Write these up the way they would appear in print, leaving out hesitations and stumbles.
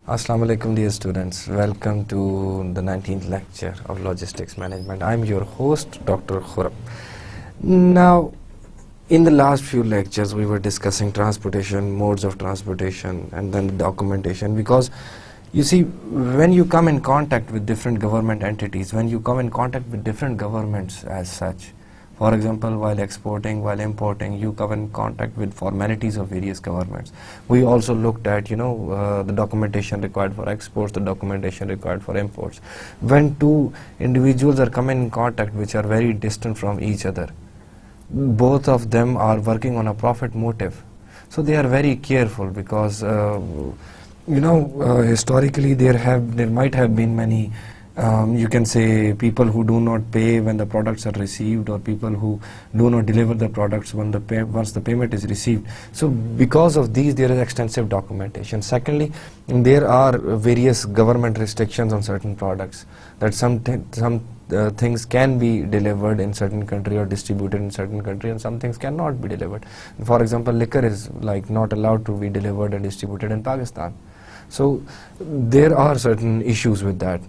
Assalamu alaikum dear students, welcome to the 19th lecture of Logistics Management. I am your host Dr. Khurram. Now, in the last few lectures we were discussing transportation, modes of transportation and then the documentation, because you see, when you come in contact with different government entities, when you come in contact with different governments as such, for example, while exporting, while importing, you come in contact with formalities of various governments. We also looked at, the documentation required for exports, the documentation required for imports. When two individuals are coming in contact which are very distant from each other, both of them are working on a profit motive. So they are very careful because, historically there might have been many you can say people who do not pay when the products are received, or people who do not deliver the products once the payment is received. So because of these there is extensive documentation. Secondly, there are various government restrictions on certain products, that some things can be delivered in certain country or distributed in certain country, and some things cannot be delivered. For example, liquor is not allowed to be delivered and distributed in Pakistan. So there are certain issues with that.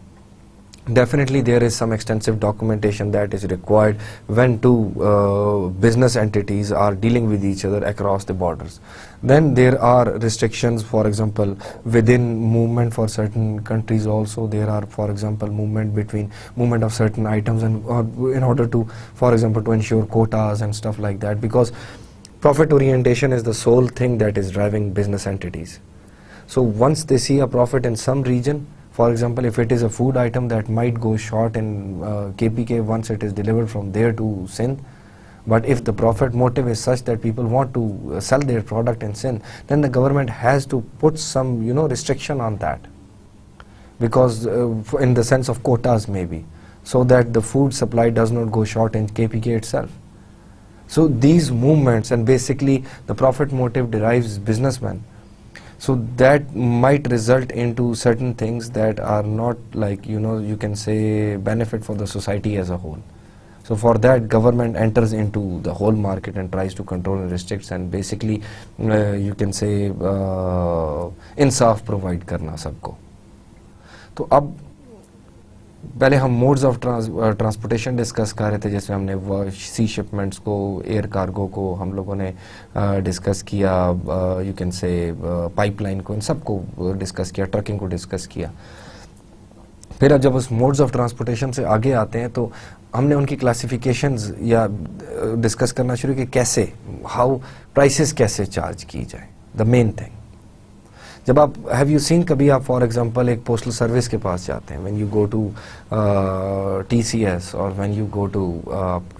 Definitely there is some extensive documentation that is required when two business entities are dealing with each other across the borders. Then there are restrictions, for example, within movement for certain countries also. There are, for example, movement of certain items, and in order to, for example, to ensure quotas and stuff like that, because profit orientation is the sole thing that is driving business entities. So once they see a profit in some region, for example, if it is a food item that might go short in KPK once it is delivered from there to Sindh, but if the profit motive is such that people want to sell their product in Sindh, then the government has to put some restriction on that, because in the sense of quotas maybe, so that the food supply does not go short in KPK itself. So these movements, and basically the profit motive derives businessmen. So that might result into certain things that are not you can say benefit for the society as a whole. So for that, government enters into the whole market and tries to control and restricts, and basically you can say Insaf provide करना सबको. तो अब पहले हम modes of transportation discuss कर रहे थे, जिसमें हमने सी शिपमेंट्स को, एयर कार्गो को हम लोगों ने डिस्कस किया, यू कैन से पाइपलाइन को, इन सब को डिस्कस किया, ट्रकिंग को डिस्कस किया. फिर अब जब उस मोड्स ऑफ ट्रांसपोर्टेशन से आगे आते हैं तो हमने उनकी क्लासिफिकेशंस या डिस्कस करना शुरू किया, कैसे, हाउ प्राइसेस कैसे चार्ज की जाए. द मेन थिंग, जब आप हैव यू सीन, कभी आप फॉर एग्जांपल एक पोस्टल सर्विस के पास जाते हैं, when you go to TCS और when you go to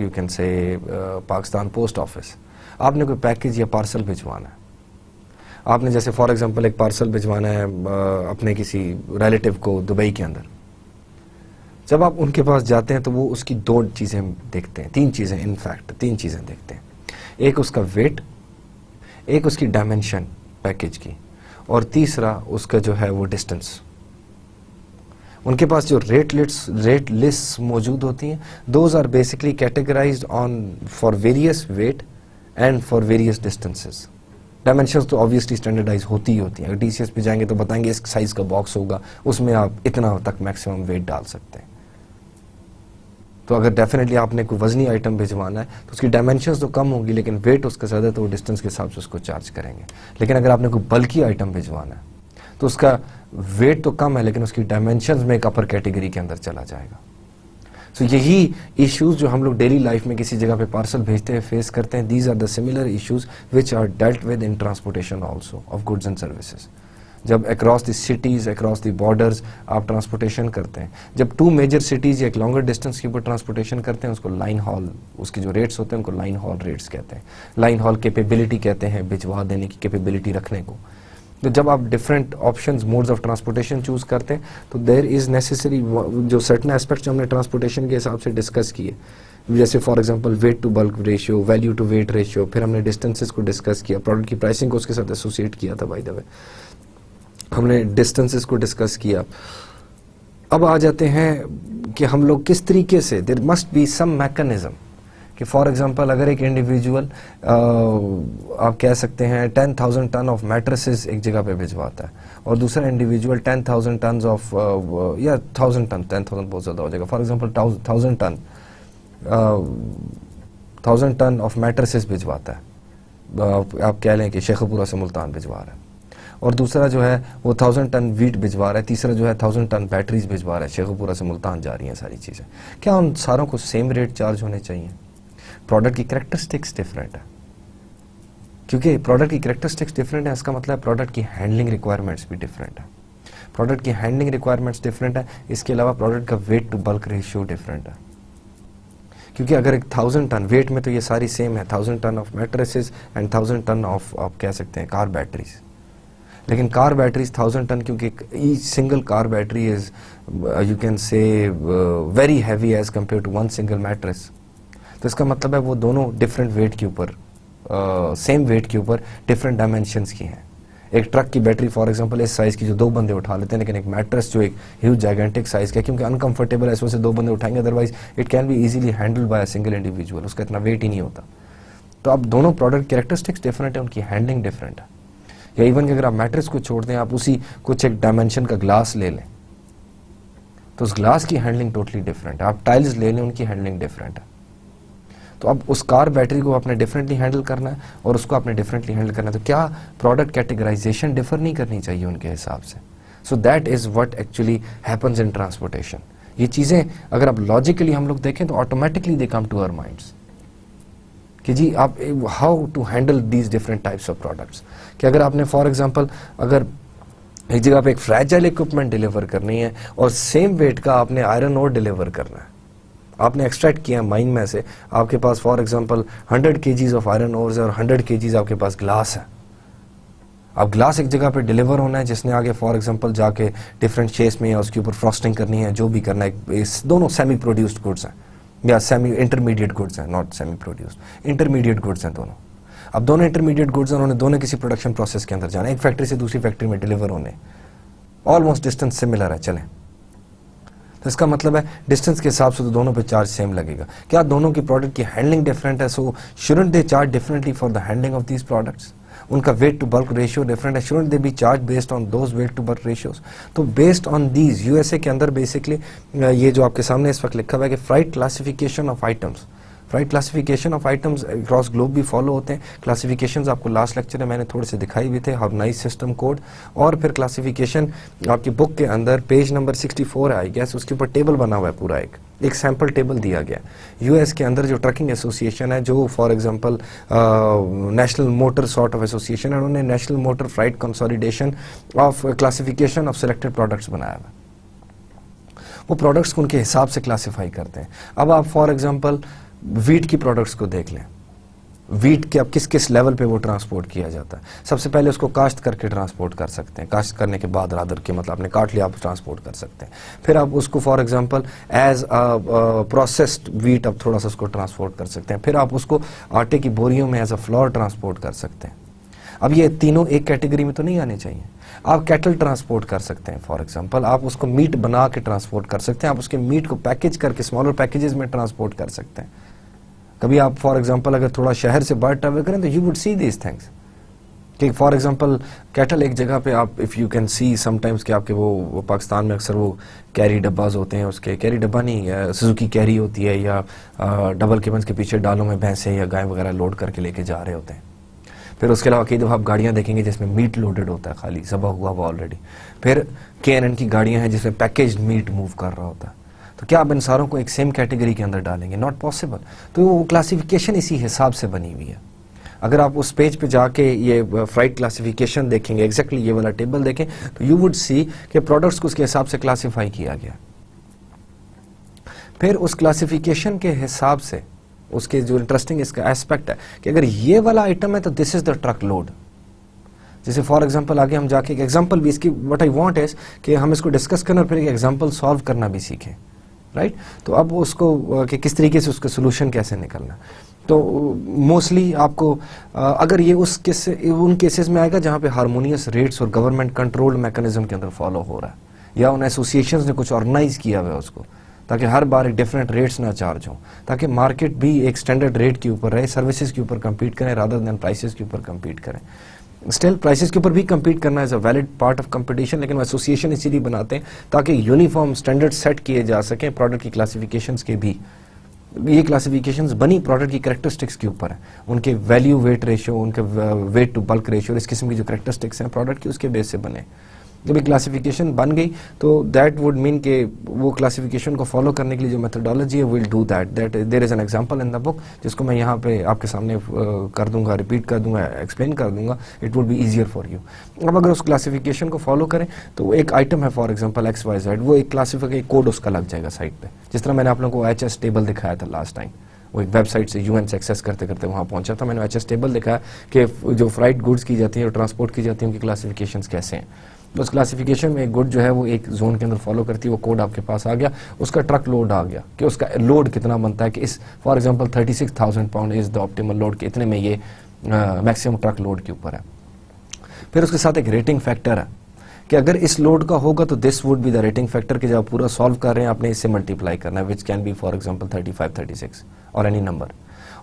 you can say Pakistan post office, आपने कोई पैकेज या पार्सल भिजवाना है. आपने जैसे फॉर एग्जांपल एक पार्सल भिजवाना है अपने किसी रिलेटिव को दुबई के अंदर. जब आप उनके पास जाते हैं तो वो उसकी दो चीज़ें देखते हैं, तीन चीज़ें देखते हैं. एक उसका वेट, एक उसकी डायमेंशन पैकेज की, और तीसरा उसका जो है वो डिस्टेंस. उनके पास जो रेट लिस्ट मौजूद होती हैं, those are basically categorised on for various weight and for various distances. Dimensions तो ऑब्वियसली स्टैंडर्डाइज होती ही होती हैं. अगर TCS पे जाएंगे तो बताएंगे इस साइज का बॉक्स होगा, उसमें आप इतना तक मैक्सिमम वेट डाल सकते हैं. तो अगर डेफिनेटली आपने कोई वजनी आइटम भिजवाना है तो उसकी डायमेंशंस तो कम होगी, लेकिन वेट उसका ज़्यादा, तो वो डिस्टेंस के हिसाब से उसको चार्ज करेंगे. लेकिन अगर आपने कोई बल्की आइटम भिजवाना है तो उसका वेट तो कम है, लेकिन उसकी डायमेंशंस में एक अपर कैटेगरी के अंदर चला जाएगा. सो यही इश्यूज जो हम लोग डेली लाइफ में किसी जगह पे पार्सल भेजते हैं फेस करते हैं, these are the similar issues which are dealt with in transportation also of goods and services. जब across the cities, across the borders आप ट्रांसपोर्टेशन करते हैं, जब टू मेजर सिटीज़ या एक लॉन्गर डिस्टेंस के ऊपर ट्रांसपोर्टेशन करते हैं, उसको लाइन हॉल, उसके जो रेट्स होते हैं उनको लाइन हॉल रेट्स कहते हैं. लाइन हॉल कैपेबिलिटी कहते हैं भिजवा देने की कैपेबिलिटी रखने को. तो जब आप different options, modes of transportation choose करते हैं तो देयर इज़ नेसेसरी जो सर्टन एस्पेक्ट्स जो हमने ट्रांसपोर्टेशन के हिसाब से डिस्कस किए, जैसे for example weight to bulk ratio, value to weight ratio. फिर हमने डिस्टेंसेस को डिस्कस किया, प्रोडक्ट की प्राइसिंग को उसके साथ एसोसिएट किया था. बाय द वे हमने डिस्टेंसेस को डिस्कस किया. अब आ जाते हैं कि हम लोग किस तरीके से, there must be some mechanism कि फॉर एग्जांपल अगर एक इंडिविजुअल आप कह सकते हैं 10,000 टन ऑफ मैट्रेसेस एक जगह पे भिजवाता है और दूसरा इंडिविजुअल 10,000 टन ऑफ या 1,000 टन, 10,000 बहुत ज़्यादा हो जाएगा, for example 1,000 ton of mattresses भिजवाता है, आप कह लें कि शेखपुरा से मुल्तान भिजवा रहा है, और दूसरा जो है वो 1,000 टन वीट भिजवा रहा है, तीसरा जो है 1,000 टन बैटरीज भिजवा रहा है, शेखपुरा से मुल्तान जा रही हैं सारी चीज़ें। क्या उन सारों को सेम रेट चार्ज होने चाहिए? प्रोडक्ट की कैरेक्टरिस्टिक्स डिफरेंट है, क्योंकि प्रोडक्ट की कैरेक्टरिस्टिक्स डिफरेंट है, इसका मतलब प्रोडक्ट की हैंडलिंग रिक्वायरमेंट्स भी डिफरेंट है। प्रोडक्ट की हैंडलिंग रिक्वायरमेंट्स डिफरेंट है, इसके अलावा प्रोडक्ट का weight to bulk ratio different है, क्योंकि अगर एक 1,000 टन वेट में तो ये सारी सेम है, 1,000 ton of mattresses and 1,000 ton of आप कह सकते हैं कार बैटरीज, लेकिन कार बैटरीज 1,000 टन, क्योंकि each single car battery is you can say very heavy as compare to one single mattress. तो इसका मतलब है वो दोनों डिफरेंट वेट के ऊपर, सेम वेट के ऊपर डिफरेंट डायमेंशंस की हैं। एक ट्रक की बैटरी फॉर एग्जांपल इस साइज़ की जो 2 बंदे उठा लेते हैं, लेकिन एक मैट्रेस जो एक ह्यूज जाइगेंटिक साइज़ का है, क्योंकि अनकंफर्टेबल है, इस वजह से 2 बंदे उठाएंगे, otherwise it can be easily handled by a single individual, उसका इतना वेट ही नहीं होता। तो अब दोनों प्रोडक्ट कैरेक्टरिस्टिक्स डिफरेंट है, उनकी हैंडलिंग डिफरेंट है। या इवन कि अगर आप मैट्रेस को छोड़ दें, आप उसी कुछ एक डायमेंशन का ग्लास ले लें तो उस ग्लास की हैंडलिंग टोटली डिफरेंट है। आप टाइल्स ले लें, उनकी हैंडलिंग डिफरेंट है। तो अब उस कार बैटरी को आपने डिफरेंटली हैंडल करना है और उसको आपने डिफरेंटली हैंडल करना है, तो क्या प्रोडक्ट कैटेगराइजेशन डिफर नहीं करनी चाहिए उनके हिसाब से? So that is what actually happens in transportation. ये चीज़ें अगर आप लॉजिकली हम लोग देखें तो automatically they come to our minds कि जी आप how to handle these different types of products. कि अगर आपने फॉर एग्जांपल अगर एक जगह पे एक फ्रैजाइल इक्विपमेंट डिलीवर करनी है और सेम वेट का आपने आयरन ओर डिलीवर करना है, आपने एक्सट्रैक्ट किया माइन में से, आपके पास for example 100 kgs of iron ores है और 100 kgs आपके पास ग्लास है। अब ग्लास एक जगह पे डिलीवर होना है, जिसने आगे फॉर एग्जांपल जाके डिफरेंट शेप्स में या उसके ऊपर फ्रॉस्टिंग करनी है, जो भी करना है, इस दोनों सेमी प्रोड्यूस्ड गुड्स हैं या सेमी इंटरमीडिएट गुड्स हैं, not semi produced, intermediate goods हैं दोनों। अब दोनों इंटरमीडिएट गुड्स हैं, उन्होंने दोनों किसी प्रोडक्शन प्रोसेस के अंदर जाना है, एक फैक्ट्री से दूसरी फैक्ट्री में डिलीवर होने, ऑलमोस्ट डिस्टेंस सिमिलर है, चलें, तो इसका मतलब है डिस्टेंस के हिसाब से तो दोनों पे चार्ज सेम लगेगा। क्या दोनों की प्रोडक्ट की हैंडलिंग डिफरेंट है? So shouldn't they charge differently for the handling of these products? उनका weight to bulk ratio different है, shouldn't they be charged based on those weight to bulk ratios? तो based on these USA के अंदर basically ये जो आपके सामने इस वक्त लिखा हुआ है कि freight classification of items, freight classification of items across globe भी फॉलो होते हैं। क्लासिफिकेशंस आपको लास्ट लेक्चर में मैंने थोड़े से दिखाई भी थे, हार्मोनाइज्ड सिस्टम कोड, और फिर क्लासिफिकेशन आपकी बुक के अंदर पेज नंबर 64 है आई गेस, उसके ऊपर टेबल बना हुआ है पूरा, एक सैम्पल टेबल दिया गया। यूएस के अंदर जो ट्रकिंग एसोसिएशन है, जो for example national motor sort of association है, उन्होंने national motor freight consolidation of classification of selected products बनाया हुआ। वो प्रोडक्ट्स को उनके हिसाब से क्लासीफाई करते हैं। अब आप फॉर एग्जांपल वीट की प्रोडक्ट्स को देख लें, वीट के अब किस किस लेवल पे वो ट्रांसपोर्ट किया जाता है। सबसे पहले उसको काश्त करके ट्रांसपोर्ट कर सकते हैं, काश्त करने के बाद रादर के मतलब आपने काट लिया, आप ट्रांसपोर्ट कर सकते हैं। फिर आप उसको for example as processed wheat आप थोड़ा सा उसको ट्रांसपोर्ट कर सकते हैं। फिर आप उसको आटे की बोरियों में एज अ फ्लोर ट्रांसपोर्ट कर सकते हैं। अब ये तीनों एक कैटेगरी में तो नहीं आने चाहिए। आप कैटल ट्रांसपोर्ट कर सकते हैं, फॉर एग्जांपल आप उसको मीट बना के ट्रांसपोर्ट कर सकते हैं, आप उसके मीट को पैकेज करके स्मॉलर पैकेजेस में ट्रांसपोर्ट कर सकते हैं। कभी आप फॉर एग्जांपल अगर थोड़ा शहर से बाहर ट्रैवल करें तो you would see these things कि फॉर एग्जांपल कैटल एक जगह पे आप if you can see sometimes कि आपके वो पाकिस्तान में अक्सर वो कैरी डब्बाज होते हैं, उसके कैरी डब्बा नहीं, सुजुकी कैरी होती है, या डबल केबन्स के पीछे डालों में भैंसें या गाय वगैरह लोड करके लेके जा रहे होते हैं। फिर उसके अलावा कई दफ़ा आप गाड़ियाँ देखेंगे जिसमें मीट लोडेड होता है, खाली ज़बा हुआ ऑलरेडी। फिर KNN की गाड़ियाँ हैं जिसमें पैकेज्ड मीट मूव कर रहा होता है। तो क्या आप इन सारों को एक सेम कैटेगरी के अंदर डालेंगे? Not possible. तो वो क्लासिफिकेशन इसी हिसाब से बनी हुई है। अगर आप उस पेज पे जाके ये फ्राइट क्लासिफिकेशन देखेंगे, एग्जैक्टली ये वाला टेबल देखें, तो यू वुड सी कि प्रोडक्ट्स को उसके हिसाब से क्लासिफाई किया गया। फिर उस क्लासिफिकेशन के हिसाब से उसके जो इंटरेस्टिंग इसका एस्पेक्ट है कि अगर ये वाला आइटम है तो this is the truck load. जैसे फॉर एग्जांपल आगे हम जाके एक एग्जांपल भी इसकी व्हाट आई वांट इज कि हम इसको डिस्कस करना और फिर एक एग्जांपल सॉल्व करना भी सीखें, राइट? तो अब उसको कि किस तरीके से उसका सोल्यूशन कैसे निकलना। तो मोस्टली आपको अगर ये उन केसेस में आएगा जहाँ पे हारमोनियस रेट्स और गवर्नमेंट कंट्रोल मैकेनिज्म के अंदर फॉलो हो रहा है, या उन एसोसिएशंस ने कुछ ऑर्गेनाइज किया हुआ है उसको, ताकि हर बार एक डिफरेंट रेट्स ना चार्ज हों, ताकि मार्केट भी एक स्टैंडर्ड रेट के ऊपर रहे, सर्विसेज के ऊपर compete करें रादर देन प्राइसेस के ऊपर compete करें। स्टिल प्राइसेस के ऊपर भी compete करना is a valid part of competition, लेकिन एसोसिएशन इसीलिए बनाते हैं ताकि यूनिफॉर्म स्टैंडर्ड सेट किए जा सकें प्रोडक्ट की क्लासिफिकेशंस के भी। ये क्लासिफिकेशंस बनी प्रोडक्ट की कैरेक्टरिस्टिक्स के ऊपर है, उनके वैल्यू वेट रेशियो, उनके वेट टू बल्क रेशियो, इस किस्म की जो कैरेक्टरिस्टिक्स हैं प्रोडक्ट की, उसके बेस से बने। जब एक क्लासिफिकेशन बन गई तो दैट वुड मीन कि वो क्लासिफिकेशन को फॉलो करने के लिए जो मेथोडोलॉजी है will do that there is an example in the book, जिसको मैं यहाँ पे आपके सामने कर दूंगा, रिपीट कर दूंगा, एक्सप्लेन कर दूंगा, it would be easier for you. अब अगर उस क्लासिफिकेशन को फॉलो करें तो एक आइटम है फॉर एग्जाम्पल XYZ, वो एक क्लासिफिकेशन कोड उसका लग जाएगा साइट पर, जिस तरह मैंने आप लोगों को HS टेबल दिखाया था लास्ट टाइम। वो एक वेबसाइट से UN से एक्सेस करते करते वहाँ पहुँचा था, मैंने HS टेबल दिखाया कि जो फ्राइट गुड्स की जाती है और ट्रांसपोर्ट की जाती है उनकी क्लासिफिकेशंस कैसे हैं। तो उस क्लासिफिकेशन में एक गुड जो है वो एक जोन के अंदर फॉलो करती है, वो कोड आपके पास आ गया, उसका ट्रक लोड आ गया कि उसका लोड कितना बनता है कि इस for example 36,000 pound is the optimal load, कि इतने में ये मैक्सिमम ट्रक लोड के ऊपर है। फिर उसके साथ एक रेटिंग फैक्टर है कि अगर इस लोड का होगा तो this would be the rating factor, कि जब आप पूरा सॉल्व कर रहे हैं आपने इससे मल्टीप्लाई करना है, which can be for example 35, 36 और एनी नंबर।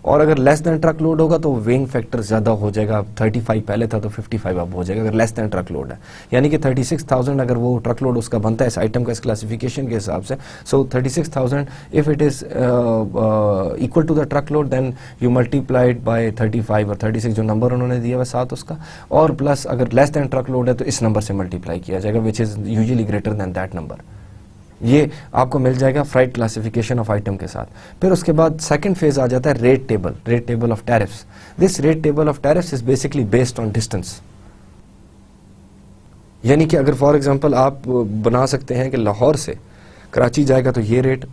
और अगर लेस देन ट्रक लोड होगा तो वेइंग फैक्टर ज़्यादा हो जाएगा, 35 पहले था तो 55 अब हो जाएगा अगर लेस देन ट्रक लोड है। यानी कि 36,000 अगर वो ट्रक लोड उसका बनता है इस आइटम का इस क्लासिफिकेशन के हिसाब से, so 36,000 if it is equal to the truck load then you multiplied by 35 और 36 जो नंबर उन्होंने दिया हुआ साथ उसका, और प्लस अगर लेस देन ट्रक लोड है तो इस नंबर से मल्टीप्लाई किया जाएगा which is usually greater than that number. ये आपको मिल जाएगा फ्राइट क्लासिफिकेशन ऑफ आइटम के साथ। फिर उसके बाद सेकंड फेज आ जाता है rate table of tariffs. This rate table of tariffs is basically based on distance. यानी कि अगर फॉर एग्जांपल आप बना सकते हैं कि लाहौर से कराची जाएगा तो ये रेट,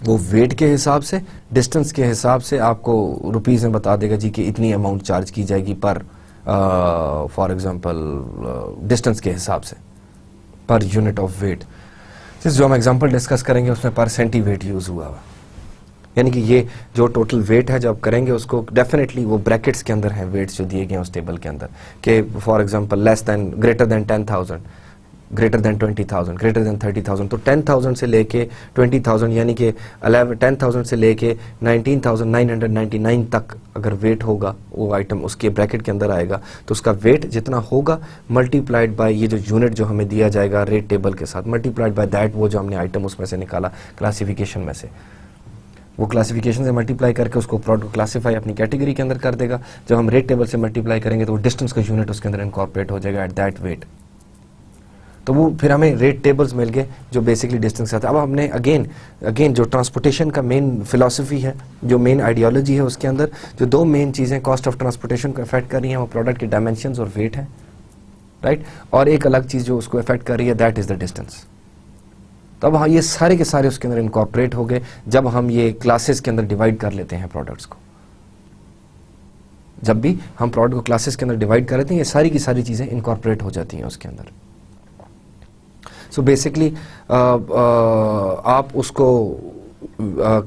वो वेट के हिसाब से, डिस्टेंस के हिसाब से आपको रुपीज़ में बता देगा जी कि इतनी अमाउंट चार्ज की जाएगी पर फॉर एग्जांपल डिस्टेंस के हिसाब से पर यूनिट ऑफ वेट। जो हम एग्जांपल डिस्कस करेंगे उसमें पर सेंटीवेट यूज़ हुआ हुआ, यानी कि ये जो टोटल वेट है जब करेंगे उसको डेफिनेटली वो ब्रैकेट्स के अंदर हैं वेट्स जो दिए गए हैं उस टेबल के अंदर, कि for example less than greater than 10,000, greater than 20,000, greater than 30,000। तो 10,000 से लेके 20,000 यानी कि 10,000 से लेके 19,999 तक अगर वेट होगा वो आइटम उसके ब्रैकेट के अंदर आएगा, तो उसका वेट जितना होगा मल्टीप्लाइड बाय ये जो यूनिट जो हमें दिया जाएगा रेट टेबल के साथ, मल्टीप्लाइड बाय दैट वो जो हमने आइटम उसमें से निकाला क्लासिफिकेशन में से, वो क्लासिफिकेशन से मल्टीप्लाई करके उसको प्रोडक्ट क्लासीफाई अपनी कैटेगरी के अंदर कर देगा। जब हम रेट टेबल से मल्टीप्लाई करेंगे तो वो डिस्टेंस का यूनिट उसके अंदर इनकॉर्पोरेट हो जाएगा एट दैट वेट। तो वो फिर हमें रेट टेबल्स मिल गए जो बेसिकली डिस्टेंस के साथ। अब हमने अगेन जो ट्रांसपोर्टेशन का मेन फिलॉसफी है, जो मेन आइडियोलॉजी है, उसके अंदर जो दो मेन चीज़ें कॉस्ट ऑफ ट्रांसपोर्टेशन को अफेक्ट कर रही हैं वो प्रोडक्ट के डायमेंशंस और वेट है, राइट, और एक अलग चीज़ जो उसको अफेक्ट कर रही है दैट इज़ द डिस्टेंस। तो अब हाँ ये सारे के सारे उसके अंदर इनकॉर्पोरेट हो गए जब हम ये क्लासेस के अंदर डिवाइड कर लेते हैं प्रोडक्ट्स को। जब भी हम प्रोडक्ट को क्लासेस के अंदर डिवाइड कर लेते हैं ये सारी की सारी चीज़ें इनकॉर्पोरेट हो जाती हैं उसके अंदर। सो बेसिकली आप उसको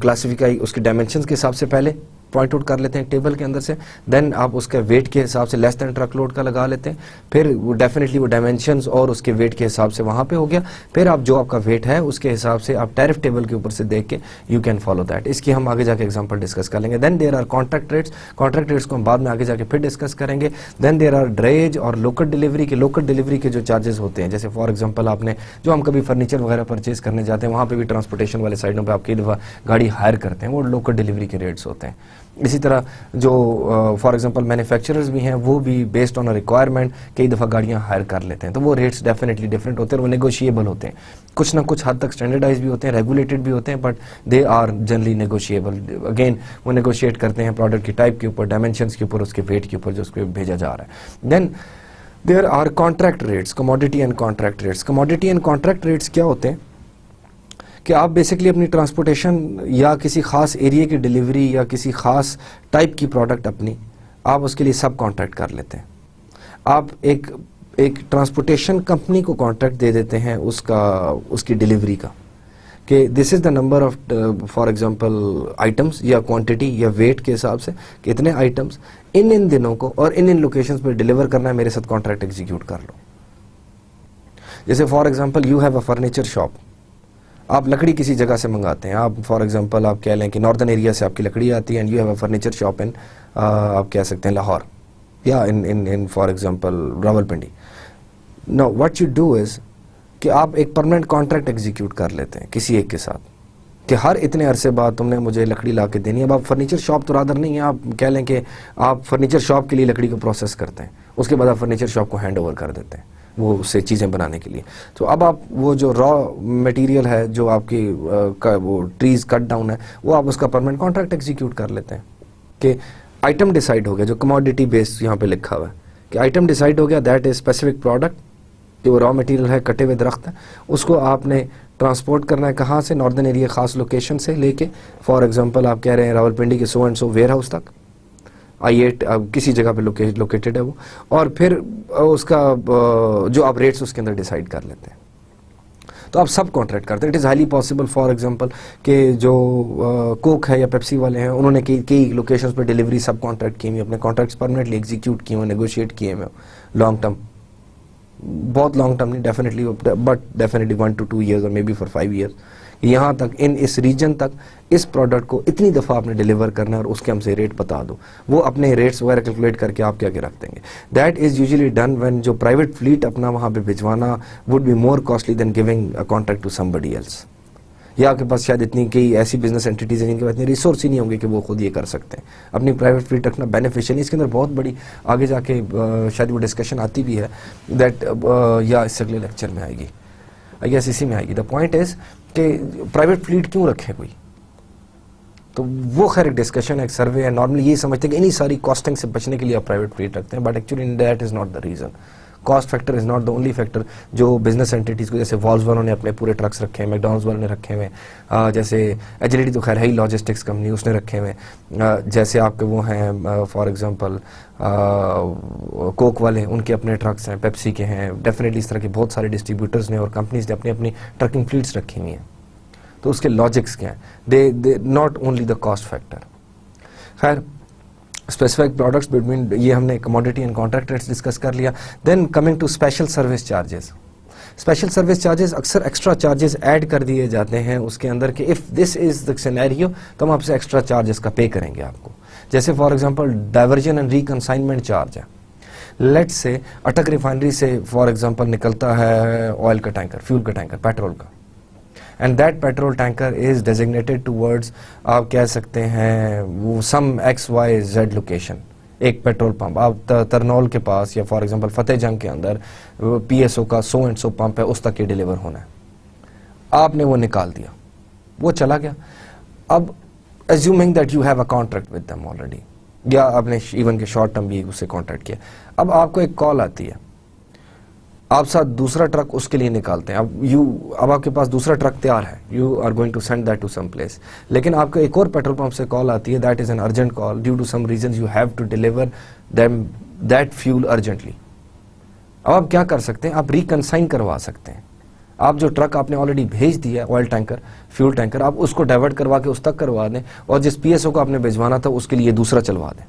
क्लासिफाई उसके डायमेंशंस के हिसाब से पहले पॉइंट आउट कर लेते हैं टेबल के अंदर से, देन आप उसके वेट के हिसाब से लेस देन ट्रक लोड का लगा लेते हैं, फिर वो डेफिनेटली वो डायमेंशंस और उसके वेट के हिसाब से वहाँ पे हो गया, फिर आप जो आपका वेट है उसके हिसाब से आप टैरिफ टेबल के ऊपर से देख के यू कैन फॉलो दैट। इसकी हम आगे जाके एग्जांपल डिस्कस कर लेंगे। Then there are contract rates को हम बाद में आगे जाके फिर डिस्कस करेंगे। देन देयर आर ड्रेज और लोकल डिलीवरी के जो चार्जेस होते हैं, जैसे फॉर एग्जाम्पल आपने जो हम कभी फर्नीचर वगैरह परचेज करने जाते हैं वहाँ पर भी ट्रांसपोर्टेशन वाले साइडों पर आप कई दफ़ा गाड़ी हायर करते हैं, वो लोकल डिलीवरी के रेट्स होते हैं। इसी तरह जो फॉर एग्जांपल मैन्युफैक्चरर्स भी हैं वो भी बेस्ड ऑन अ रिक्वायरमेंट कई दफ़ा गाड़ियां हायर कर लेते हैं, तो वो रेट्स डेफिनेटली डिफरेंट होते हैं, वो नेगोशिएबल होते हैं, कुछ ना कुछ हद तक स्टैंडर्डाइज भी होते हैं, रेगुलेटेड भी होते हैं, but they are generally negotiable. Again वो नेगोशिएट करते हैं प्रोडक्ट की टाइप के ऊपर, डायमेंशंस के ऊपर, उसके वेट के ऊपर जो उसको भेजा जा रहा है। Then there are contract rates, commodity and contract rates. Commodity and contract rates क्या होते हैं कि आप बेसिकली अपनी ट्रांसपोर्टेशन या किसी ख़ास एरिया की डिलीवरी या किसी ख़ास टाइप की प्रोडक्ट अपनी आप उसके लिए सब कॉन्ट्रैक्ट कर लेते हैं। आप एक ट्रांसपोर्टेशन कंपनी को कॉन्ट्रैक्ट दे देते हैं उसकी डिलीवरी का, कि this is the number of for example items या क्वांटिटी या वेट के हिसाब से कि इतने आइटम्स इन दिनों को और इन लोकेशंस पर डिलीवर करना है, मेरे साथ कॉन्ट्रैक्ट एग्जीक्यूट कर लो। जैसे for example you have a furniture shop, आप लकड़ी किसी जगह से मंगाते हैं, आप फॉर एग्जांपल आप कह लें कि नॉर्दर्न एरिया से आपकी लकड़ी आती है and you have a furniture shop in आप कह सकते हैं लाहौर या in for example Rawalpindi. Know what you do is कि आप एक परमानेंट कॉन्ट्रैक्ट एग्जीक्यूट कर लेते हैं किसी एक के साथ कि हर इतने अरसे बाद तुमने मुझे लकड़ी ला के देनी है। अब आप फर्नीचर शॉप तो रादर नहीं है, आप कह लें कि आप फर्नीचर शॉप के लिए लकड़ी को प्रोसेस करते हैं, उसके बाद आप फर्नीचर शॉप को हैंड ओवर कर देते हैं वो उससे चीज़ें बनाने के लिए। तो अब आप वो जो रॉ मटेरियल है जो आपकी वो ट्रीज़ कट डाउन है वो आप उसका परमानेंट कॉन्ट्रैक्ट एग्जीक्यूट कर लेते हैं कि आइटम डिसाइड हो गया, जो कमोडिटी बेस्ड यहाँ पे लिखा हुआ है कि आइटम डिसाइड हो गया, दैट इज स्पेसिफिक प्रोडक्ट, जो रॉ मटेरियल है कटे हुए दरख्त है, उसको आपने ट्रांसपोर्ट करना है कहाँ से, नॉर्दर्न एरिया ख़ास लोकेशन से लेके फॉर एग्जांपल आप कह रहे हैं रावलपिंडी के so and so warehouse तक, I8 किसी जगह पे लोकेटेड है वो, और फिर उसका जो आप रेट्स उसके अंदर डिसाइड कर लेते हैं। तो आप सब कॉन्ट्रैक्ट करते हैं। It is highly possible for example कि जो कोक है या पेप्सी वाले हैं उन्होंने कई लोकेशंस पे डिलीवरी सब कॉन्ट्रैक्ट की हुई, अपने कॉन्ट्रैक्ट्स परमानेंटली एग्जीक्यूट किए हुए, नेगोशिएट किए हुए लॉन्ग टर्म, बहुत लॉन्ग टर्म नहीं definitely, but definitely 1 to 2 years और मे बी फॉर 5 years, यहाँ तक इस रीजन तक इस प्रोडक्ट को इतनी दफ़ा आपने डिलीवर करना है और उसके हमसे रेट बता दो। वो अपने रेट्स वगैरह कैलकुलेट करके आपके आगे रख देंगे। That is usually done when जो प्राइवेट फ्लीट अपना वहाँ पे भिजवाना would be more costly than giving a contract to somebody else, या आपके पास शायद इतनी कई ऐसी बिजनेस एंटिटीज़ हैं जिनके पास इतने रिसोर्स ही नहीं होंगे कि वो खुद ये कर सकते हैं। अपनी प्राइवेट फ्लीट रखना बेनिफिशियल, इसके अंदर बहुत बड़ी आगे जाके शायद वो डिस्कशन आती भी है दैट या इससे अगले लेक्चर में आएगी, आई गेस इसी में आएगी। द पॉइंट इज़ कि प्राइवेट फ्लीट क्यों रखे कोई, तो वो खैर एक डिस्कशन है, एक सर्वे है। नॉर्मली ये समझते हैं कि इन्हीं सारी कॉस्टिंग से बचने के लिए आप प्राइवेट फ्लीट रखते हैं, but actually that is not the reason. Cost factor is not the only factor. जो बिजनेस एंटिटीज़ को, जैसे वॉल्स वालों ने अपने पूरे ट्रक्स रखे हैं, मैकडॉनल्ड्स वालों ने रखे हुए, जैसे एजिलिटी तो खैर है ही लॉजिस्टिक्स कंपनी, उसने रखे हुए, जैसे आपके वो हैं फॉर एग्जांपल कोक वाले, उनके अपने ट्रक्स हैं, पेप्सी के हैं, डेफिनेटली इस तरह के बहुत सारे डिस्ट्रीब्यूटर्स ने और कंपनीज ने अपनी अपनी ट्रकिंग फ्लीट्स रखी हुई हैं। तो उसके लॉजिक्स क्या हैं, they not only the cost factor. खैर स्पेसिफिक प्रोडक्ट्स बिटवीन, ये हमने commodity and contract rates discuss कर लिया। Then coming to special service charges. Special service charges अक्सर एक्स्ट्रा चार्जेस ऐड कर दिए जाते हैं उसके अंदर कि if this is the scenario तो हम आपसे एक्स्ट्रा चार्जेस का पे करेंगे आपको। जैसे for example diversion and reconsignment charge है। लेट्स से अटक रिफाइनरी से फॉर एग्जांपल निकलता है ऑयल का टैंकर, फ्यूल का टैंकर, पेट्रोल का, and that petrol tanker is designated towards, आप कह सकते हैं वो सम XYZ लोकेशन, एक पेट्रोल पंप आप तरनौल के पास या फॉर एग्जांपल फतेह जंग के अंदर PSO का सो एंड सो पंप है, उस तक ये डिलीवर होना है। आपने वो निकाल दिया, वो चला गया। अब assuming that you have a contract with them already, या आपने इवन के शॉर्ट टर्म भी उससे कॉन्ट्रैक्ट किया। अब आपको एक कॉल आती है, आप साथ दूसरा ट्रक उसके लिए निकालते हैं। अब आपके पास दूसरा ट्रक तैयार है, you are going to send that to some place, लेकिन आपको एक और पेट्रोल पंप से कॉल आती है, that is an urgent call, due to some reason you have to deliver them that fuel urgently. अब आप क्या कर सकते हैं, आप रिकंसाइन करवा सकते हैं। आप जो ट्रक आपने ऑलरेडी भेज दिया है, ऑयल टैंकर, फ्यूल टैंकर, आप उसको डाइवर्ट करवा के उस तक करवा दें, और जिस PSO को आपने भिजवाना था उसके लिए दूसरा चलवा दें।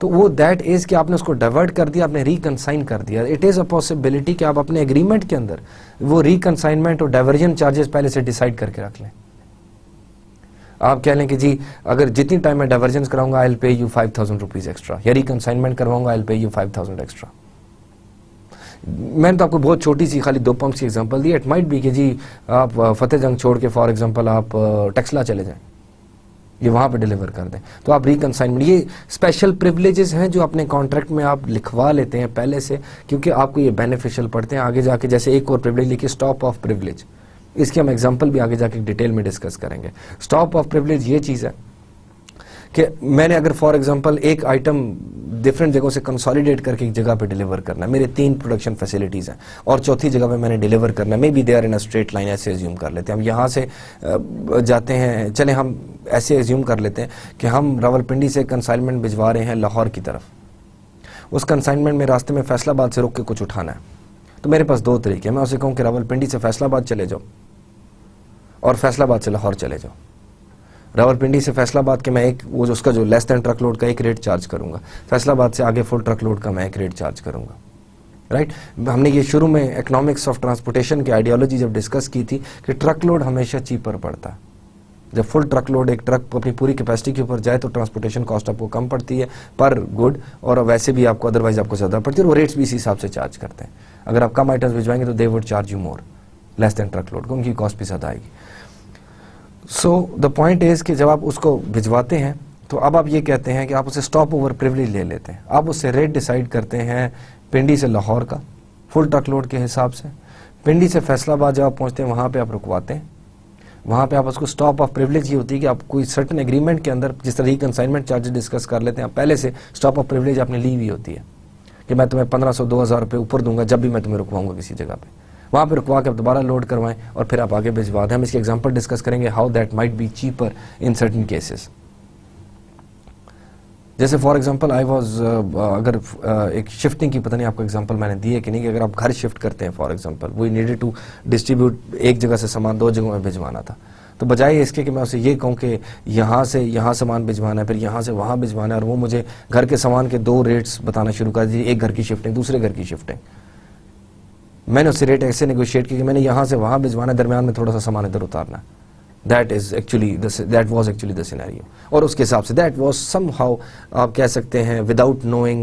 तो वो दैट इज कि आपने उसको डाइवर्ट कर दिया, आपने रिकंसाइन कर दिया। इट इज़ अ पॉसिबिलिटी कि आप अपने एग्रीमेंट के अंदर वो रिकंसाइनमेंट और डाइवर्जन चार्जेस पहले से डिसाइड करके रख लें। आप कह लें कि जी अगर जितनी टाइम मैं डाइवर्जन कराऊंगा I will pay you 5000 rupees extra, या रिकंसाइनमेंट करवाऊंगा I will pay you 5000 extra. मैंने तो आपको बहुत छोटी सी खाली 2 पंप्स की example the. It might be कि जी आप फतेह जंग छोड़ के फॉर एग्जांपल आप टेक्सला चले जाएं, ये वहाँ पे डिलीवर कर दें, तो आप रिकंसाइनमेंट, ये स्पेशल प्रिविलेजेस हैं जो अपने कॉन्ट्रैक्ट में आप लिखवा लेते हैं पहले से, क्योंकि आपको ये बेनिफिशियल पड़ते हैं आगे जाके। जैसे एक और प्रिविलेज लिखिए, स्टॉप ऑफ प्रिविलेज, इसकी हम एग्जांपल भी आगे जाके डिटेल में डिस्कस करेंगे। स्टॉप ऑफ प्रिविलेज ये चीज़ है कि मैंने अगर फॉर एग्जांपल एक आइटम डिफरेंट जगहों से कंसोलिडेट करके एक जगह पे डिलीवर करना है, मेरे 3 प्रोडक्शन फैसिलिटीज़ हैं और चौथी जगह पे मैंने डिलीवर करना है, may be they are in a straight line, ऐसे एज्यूम कर लेते हैं हम। यहाँ से जाते हैं, चले हम ऐसे एज्यूम कर लेते हैं कि हम रावलपिंडी से कंसाइनमेंट भिजवा रहे हैं लाहौर की तरफ। उस कंसाइनमेंट में रास्ते में फैसलाबाद से रोक के कुछ उठाना है, तो मेरे पास 2 तरीके हैं। मैं उसे कहूँ कि रावलपिंडी से फैसलाबाद चले जाओ और फैसलाबाद से लाहौर चले जाओ। रावलपिंडी से फैसलाबाद के मैं एक वो जो उसका जो लेस दैन ट्रक लोड का एक रेट चार्ज करूंगा, फैसलाबाद से आगे फुल ट्रक लोड का मैं एक रेट चार्ज करूंगा। राइट हमने ये शुरू में इकोनॉमिक्स ऑफ ट्रांसपोर्टेशन की आइडियोलॉजी जब डिस्कस की थी कि ट्रक लोड हमेशा चीपर पड़ता है। जब फुल ट्रक लोड एक ट्रक अपनी पूरी कैपेसिटी के ऊपर जाए तो ट्रांसपोर्टेशन कॉस्ट आपको कम पड़ती है पर गुड, और वैसे भी आपको अदरवाइज आपको ज़्यादा पड़ती है, और वो रेट्स भी इसी हिसाब से चार्ज करते हैं। अगर आप कम आइटम्स भिजवाएंगे तो they would charge you more less than truck load, उनकी कॉस्ट भी ज़्यादा आएगी। सो द पॉइंट इज़ कि जब आप उसको भिजवाते हैं तो अब आप ये कहते हैं कि आप उसे स्टॉप ओवर प्रिविलेज ले लेते हैं। आप उससे रेट डिसाइड करते हैं पिंडी से लाहौर का फुल ट्रक लोड के हिसाब से। पिंडी से फैसलाबाद जब आप पहुँचते हैं वहाँ पे आप रुकवाते हैं। वहाँ पे आप उसको स्टॉप ऑफ प्रिविलेज ही होती है कि आप कोई सर्टन एग्रीमेंट के अंदर, जिस तरह की कंसाइनमेंट चार्जेस डिस्कस कर लेते हैं, आप पहले से स्टॉप ऑफ प्रिविलेज आपने ली हुई होती है कि मैं तुम्हें 1500-2000 रुपये ऊपर दूंगा जब भी मैं तुम्हें रुकवाऊंगा किसी जगह पे। वहाँ पे रुकवा के आप दोबारा लोड करवाएं और फिर आप आगे भिजवा दें। हम इसके एग्जांपल डिस्कस करेंगे how that might be cheaper in certain cases. जैसे फॉर एग्जांपल आई वाज अगर एक शिफ्टिंग की, पता नहीं आपको एग्जांपल मैंने दी है कि नहीं, कि अगर आप घर शिफ्ट करते हैं for example, we needed to distribute एक जगह से सामान 2 जगहों में भिजवाना था, तो बजाय इसके कि मैं उसे ये कहूँ कि यहाँ से यहाँ सामान भिजवाना है फिर यहाँ से वहाँ भिजवाना है और वो मुझे घर के सामान के 2 रेट्स बताना शुरू कर दिए, एक घर की शिफ्टिंग दूसरे घर की शिफ्टिंग, मैंने उससे रेट ऐसे नेगोशिएट किया कि मैंने यहाँ से वहाँ भिजवाना है, दरमियान में थोड़ा सा सामान इधर उतारना है। that was actually the scenario, और उसके हिसाब से that was somehow आप कह सकते हैं without knowing,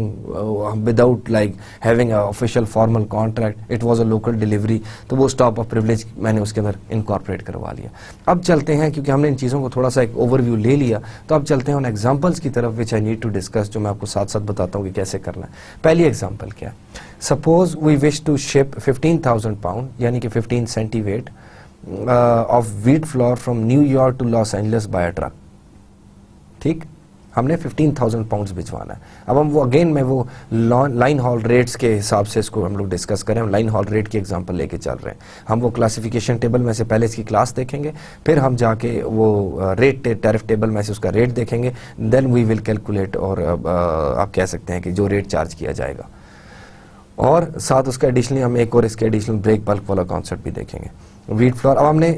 without like having a official formal contract, it was a local delivery, तो वो stop of privilege मैंने उसके अंदर incorporate करवा लिया। अब चलते हैं, क्योंकि हमने इन चीज़ों को थोड़ा सा एक overview ले लिया, तो अब चलते हैं उन examples की तरफ which I need to discuss, जो मैं आपको साथ साथ बताता हूँ कि कैसे करना है। पहली example क्या है? Suppose we wish to ship 15,000 pound यानी कि 15 centiweight of wheat flour from New York to Los Angeles by truck. ठीक, हमने 15,000 पाउंड्स भिजवाना है। अब हम वो अगेन मैं वो लाइन हॉल रेट्स के हिसाब से इसको हम लोग डिस्कस करें। हम लाइन हॉल रेट की एग्जांपल लेके चल रहे हैं। हम वो क्लासिफिकेशन टेबल में से पहले इसकी क्लास देखेंगे, फिर हम जाके वो रेट टैरिफ टेबल में से उसका रेट देखेंगे, देन वी विल कैलकुलेट, और आप कह सकते हैं कि जो रेट चार्ज किया जाएगा, और साथ उसका एडिशनली हम एक और इसके एडिशनल ब्रेक बल्क वाला कॉन्सेप्ट भी देखेंगे। व्हीट फ्लोर, अब हमने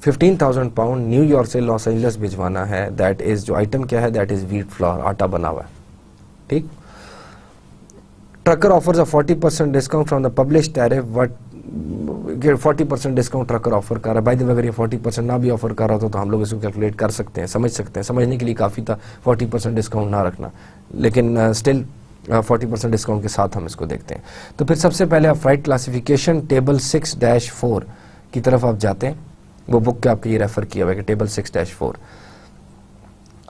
15,000 पाउंड न्यूयॉर्क से लॉस एंजलिस भिजवाना है, दैट इज जो आइटम क्या है, दैट इज व्हीट फ्लोर, आटा बना हुआ है। ठीक, trucker offers a 40% discount from the publish tariff, but 40% discount trucker offer कर रहा है। बाय द वे अगर ये 40% ना भी ऑफर कर रहा था तो हम लोग इसको कैलकुलेट कर सकते हैं, समझ सकते हैं, समझने के लिए काफ़ी था 40% डिस्काउंट ना रखना, लेकिन स्टिल 40% डिस्काउंट के साथ हम इसको देखते हैं। तो फिर सबसे पहले आप फ्राइट क्लासिफिकेशन टेबल 6-4 की तरफ आप जाते हैं। वो बुक के आपके ये रेफर किया हुआ है कि टेबल 6-4,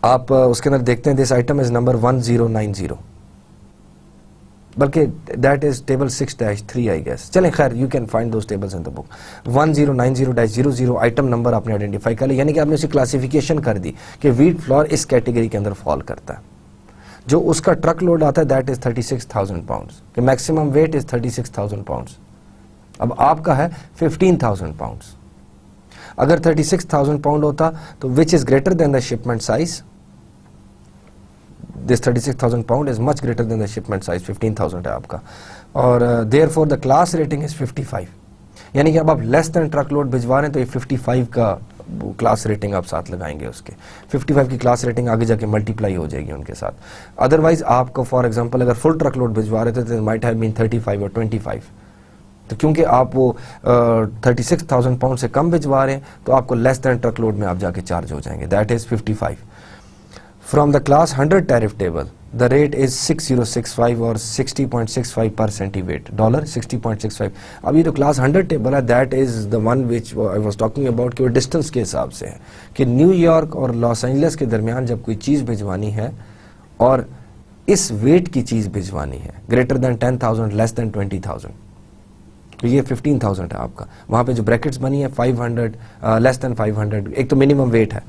आप उसके अंदर देखते हैं दिस आइटम इज नंबर 1090, बल्कि that is table 6-3 I guess. चलें खैर, you can find those tables in the book. 1090-00 item number आपने आइडेंटिफाई कर लिया, यानी कि आपने उसी क्लासिफिकेशन कर दी कि व्हीट फ्लोर इस कैटेगरी के अंदर फॉल करता है। जो उसका ट्रक लोड आता है दैट इज 36,000 पाउंड्स, कि मैक्सिमम वेट इज 36,000 पाउंड्स। अब आपका है 15,000 पाउंड्स। अगर 36,000 पाउंड होता तो which is greater than the shipment size, this 36,000 pound is much greater than the shipment size, 15,000 है आपका, और therefore the class rating is 55, यानी कि अब आप लेस देन ट्रक लोड भिजवा रहे हैं तो ये 55 का क्लास रेटिंग आप साथ लगाएंगे। उसके 55 की क्लास रेटिंग आगे जाके मल्टीप्लाई हो जाएगी उनके साथ। अदरवाइज आपको फॉर एग्जांपल अगर फुल ट्रक लोड भिजवा रहे थे तो माइट हैव बीन 35 और 25, तो क्योंकि आप वो 36,000 पाउंड से कम भिजवा रहे हैं तो आपको लेस देन ट्रक लोड में आप जाके चार्ज हो जाएंगे, that is 55। From the class 100 tariff table the rate is 6065 और 60.65 पर सेंटीवेट डॉलर, 60.65। अब ये जो क्लास 100 टेबल है that is the one which I was talking about, कि वो डिस्टेंस के हिसाब से है कि न्यूयॉर्क और लॉस एंजलिस के दरमियान जब कोई चीज़ भिजवानी है और इस वेट की चीज़ भिजवानी है, ग्रेटर देन 10,000 लेस देन 20,000, तो ये 15,000 है आपका। वहाँ पे जो ब्रैकेट्स बनी है 500 लेस देन 500, एक तो मिनिमम वेट है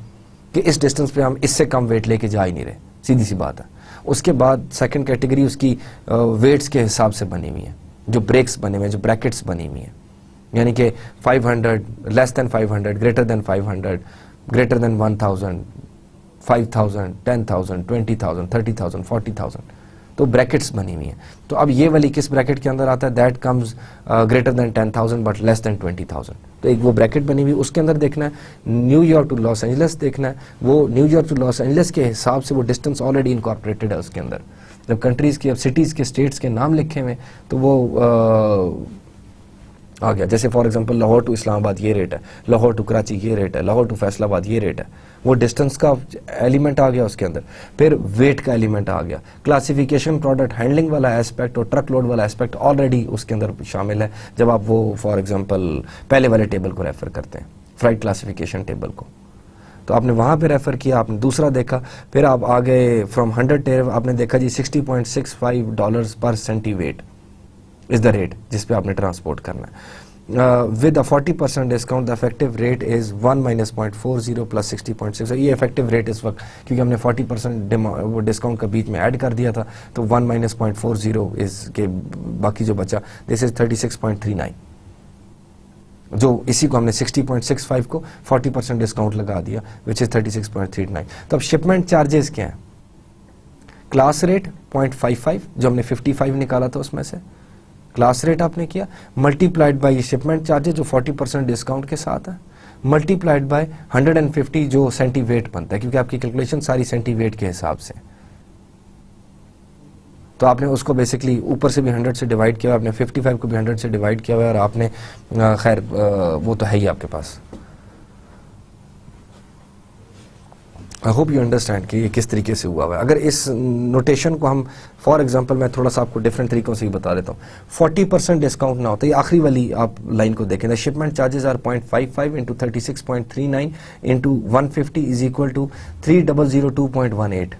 कि इस डिस्टेंस पे हम इससे कम वेट लेके जा ही नहीं रहे, सीधी सी बात है। उसके बाद सेकंड कैटेगरी उसकी वेट्स के हिसाब से बनी हुई है, जो ब्रेक्स बने हुए हैं, जो ब्रैकेट्स बनी हुई हैं, यानी कि 500 less than 500, greater than 500, greater than 1,000, 5,000, 10,000, 20,000, 30,000, 40,000, तो ब्रैकेट्स बनी हुई हैं। तो अब ये वाली किस ब्रैकेट के अंदर आता है, that comes greater than 10,000 but less than 20,000। तो एक वो ब्रैकेट बनी हुई उसके अंदर देखना है, न्यूयॉर्क टू लॉस एंजलिस देखना है, वो न्यूयॉर्क टू लॉस एंजलिस के हिसाब से वो डिस्टेंस ऑलरेडी इनकॉर्पोरेटेड है उसके अंदर, जब कंट्रीज़ के, अब सिटीज़ के, स्टेट्स के नाम लिखे हुए तो वो आ गया। जैसे for example Lahore to Islamabad ये रेट है, लाहौर टू कराची ये रेट है, लाहौर टू फैसलाबाद ये रेट है। वो डिस्टेंस का एलिमेंट आ गया उसके अंदर। फिर वेट का एलिमेंट आ गया, क्लासिफिकेशन, प्रोडक्ट हैंडलिंग वाला एस्पेक्ट और ट्रक लोड वाला एस्पेक्ट ऑलरेडी उसके अंदर शामिल है। जब आप वो फॉर एग्जांपल पहले वाले टेबल को रेफर करते हैं, फ्राइट क्लासिफिकेशन टेबल को, तो आपने वहाँ पे रेफ़र किया, आपने दूसरा देखा, फिर आप आ गए फ्रॉम 100 टेरिफ, आपने देखा जी $60.65 पर सेंटीवेट इज़ द रेट जिस पे आपने ट्रांसपोर्ट करना है। With a 40% discount the effective rate is 1 - 0.40 plus 60.6। ये इफेक्टिव रेट इस वक्त, क्योंकि हमने 40% वो डिस्काउंट का बीच में ऐड कर दिया था, तो 1 - 0.40 इज़ के बाकी जो बचा, दिस इज़ 36.39। जो इसी को हमने 60.65 को 40% डिस्काउंट लगा दिया, विच इज़ 36.39। तो अब शिपमेंट चार्जेस क्या हैं? क्लास रेट 0.55 जो हमने 55 निकाला था उसमें से क्लास रेट आपने किया, मल्टीप्लाइड बाय शिपमेंट चार्जेस जो 40% डिस्काउंट के साथ है, मल्टीप्लाइड बाय 150 जो सेंटीवेट बनता है, क्योंकि आपकी कैलकुलेशन सारी सेंटीवेट के हिसाब से। तो आपने उसको बेसिकली ऊपर से भी 100 से डिवाइड किया, आपने 55 को भी 100 से डिवाइड किया हुआ है, और आपने खैर वो तो है ही आपके पास। आई होप यू अंडरस्टैंड कि ये किस तरीके से हुआ हुआ है। अगर इस नोटेशन को हम फॉर एग्जांपल मैं थोड़ा सा आपको डिफरेंट तरीकों से ही बता देता हूँ। 40% डिस्काउंट ना होता, ये आखिरी वाली आप लाइन को देखें, the shipment charges are 0.55 into 36.39 into 150 is equal to 3002.18।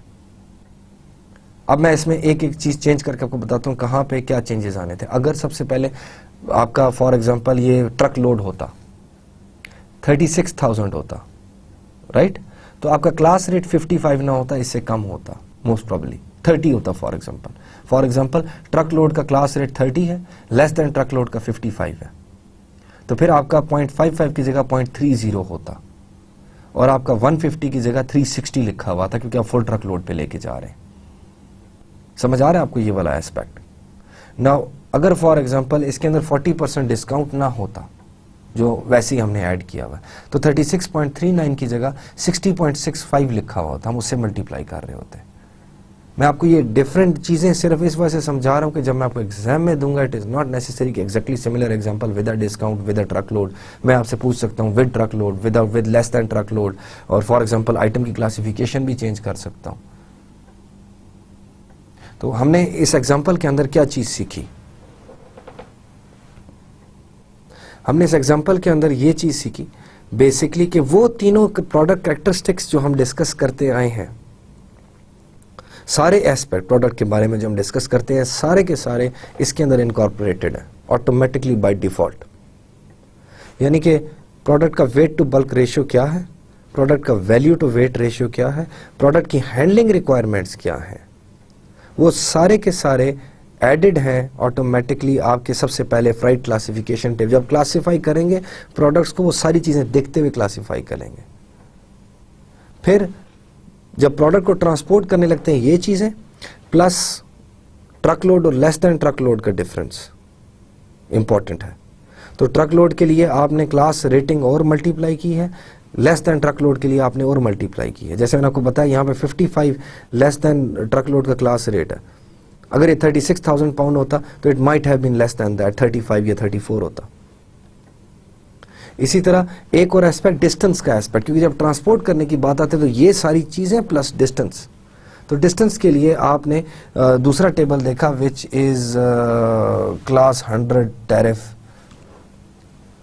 अब मैं इसमें एक एक चीज़ चेंज करके आपको बताता हूँ कहाँ पे क्या चेंजेस आने थे। अगर सबसे पहले आपका फॉर एग्जांपल ये ट्रक लोड होता 36,000 होता, राइट, तो आपका क्लास रेट 55 ना होता, इससे कम होता, मोस्ट प्रॉब्ली 30 होता। फॉर एग्जांपल ट्रक लोड का क्लास रेट 30 है, लेस देन ट्रक लोड का 55 है, तो फिर आपका 0.55 की जगह 0.30 होता, और आपका 150 की जगह 360 लिखा हुआ था, क्योंकि आप फुल ट्रक लोड पे लेके जा रहे हैं। समझ आ रहा है आपको ये वाला एस्पेक्ट? नाउ अगर फॉर एग्जांपल इसके अंदर 40% डिस्काउंट ना होता जो वैसे ही हमने ऐड किया हुआ, तो 36.39 की जगह 60.65 लिखा हुआ था, हम उससे मल्टीप्लाई कर रहे होते। मैं आपको ये डिफरेंट चीज़ें सिर्फ इस वजह से समझा रहा हूँ कि जब मैं आपको एग्जाम में दूंगा, इट इज़ नॉट नेसेसरी कि exactly similar example with a discount with a truck load. मैं आपसे पूछ सकता हूँ with truck load, with less than truck load, और फॉर एग्जांपल आइटम की क्लासिफिकेशन भी चेंज कर सकता हूँ। तो हमने इस एग्जाम्पल के अंदर क्या चीज़ सीखी? हमने इस एग्जाम्पल के अंदर ये चीज़ सीखी बेसिकली कि वो तीनों प्रोडक्ट कैरेक्टरिस्टिक्स जो हम डिस्कस करते आए हैं, सारे एस्पेक्ट प्रोडक्ट के बारे में जो हम डिस्कस करते हैं, सारे के सारे इसके अंदर इनकॉर्पोरेटेड है ऑटोमेटिकली बाय डिफ़ॉल्ट। यानी कि प्रोडक्ट का वेट टू बल्क रेशियो क्या है, प्रोडक्ट का वैल्यू टू वेट रेशियो क्या है, प्रोडक्ट की हैंडलिंग रिक्वायरमेंट्स क्या है, वो सारे के सारे एडिड हैं ऑटोमेटिकली आपके सबसे पहले फ्राइट क्लासिफिकेशन टेबल। जब क्लासिफाई करेंगे प्रोडक्ट्स को, वो सारी चीज़ें देखते हुए क्लासिफाई करेंगे। फिर जब प्रोडक्ट को ट्रांसपोर्ट करने लगते हैं, ये चीज़ें प्लस ट्रक लोड और लेस देन ट्रक लोड का डिफरेंस इंपॉर्टेंट है। तो ट्रक लोड के लिए आपने क्लास रेटिंग और मल्टीप्लाई की है, लेस देन ट्रक लोड के लिए आपने और मल्टीप्लाई की है। जैसे मैंने आपको बताया यहाँ पे 55 लेस देन ट्रक लोड का क्लास रेट है। अगर ये 36,000 पाउंड होता तो it might have been less than that, 35 या 34 होता। इसी तरह एक और एस्पेक्ट डिस्टेंस का एस्पेक्ट, क्योंकि जब ट्रांसपोर्ट करने की बात आती है तो ये सारी चीज़ें प्लस डिस्टेंस। तो डिस्टेंस के लिए आपने दूसरा टेबल देखा विच इज़ क्लास 100 टैरिफ।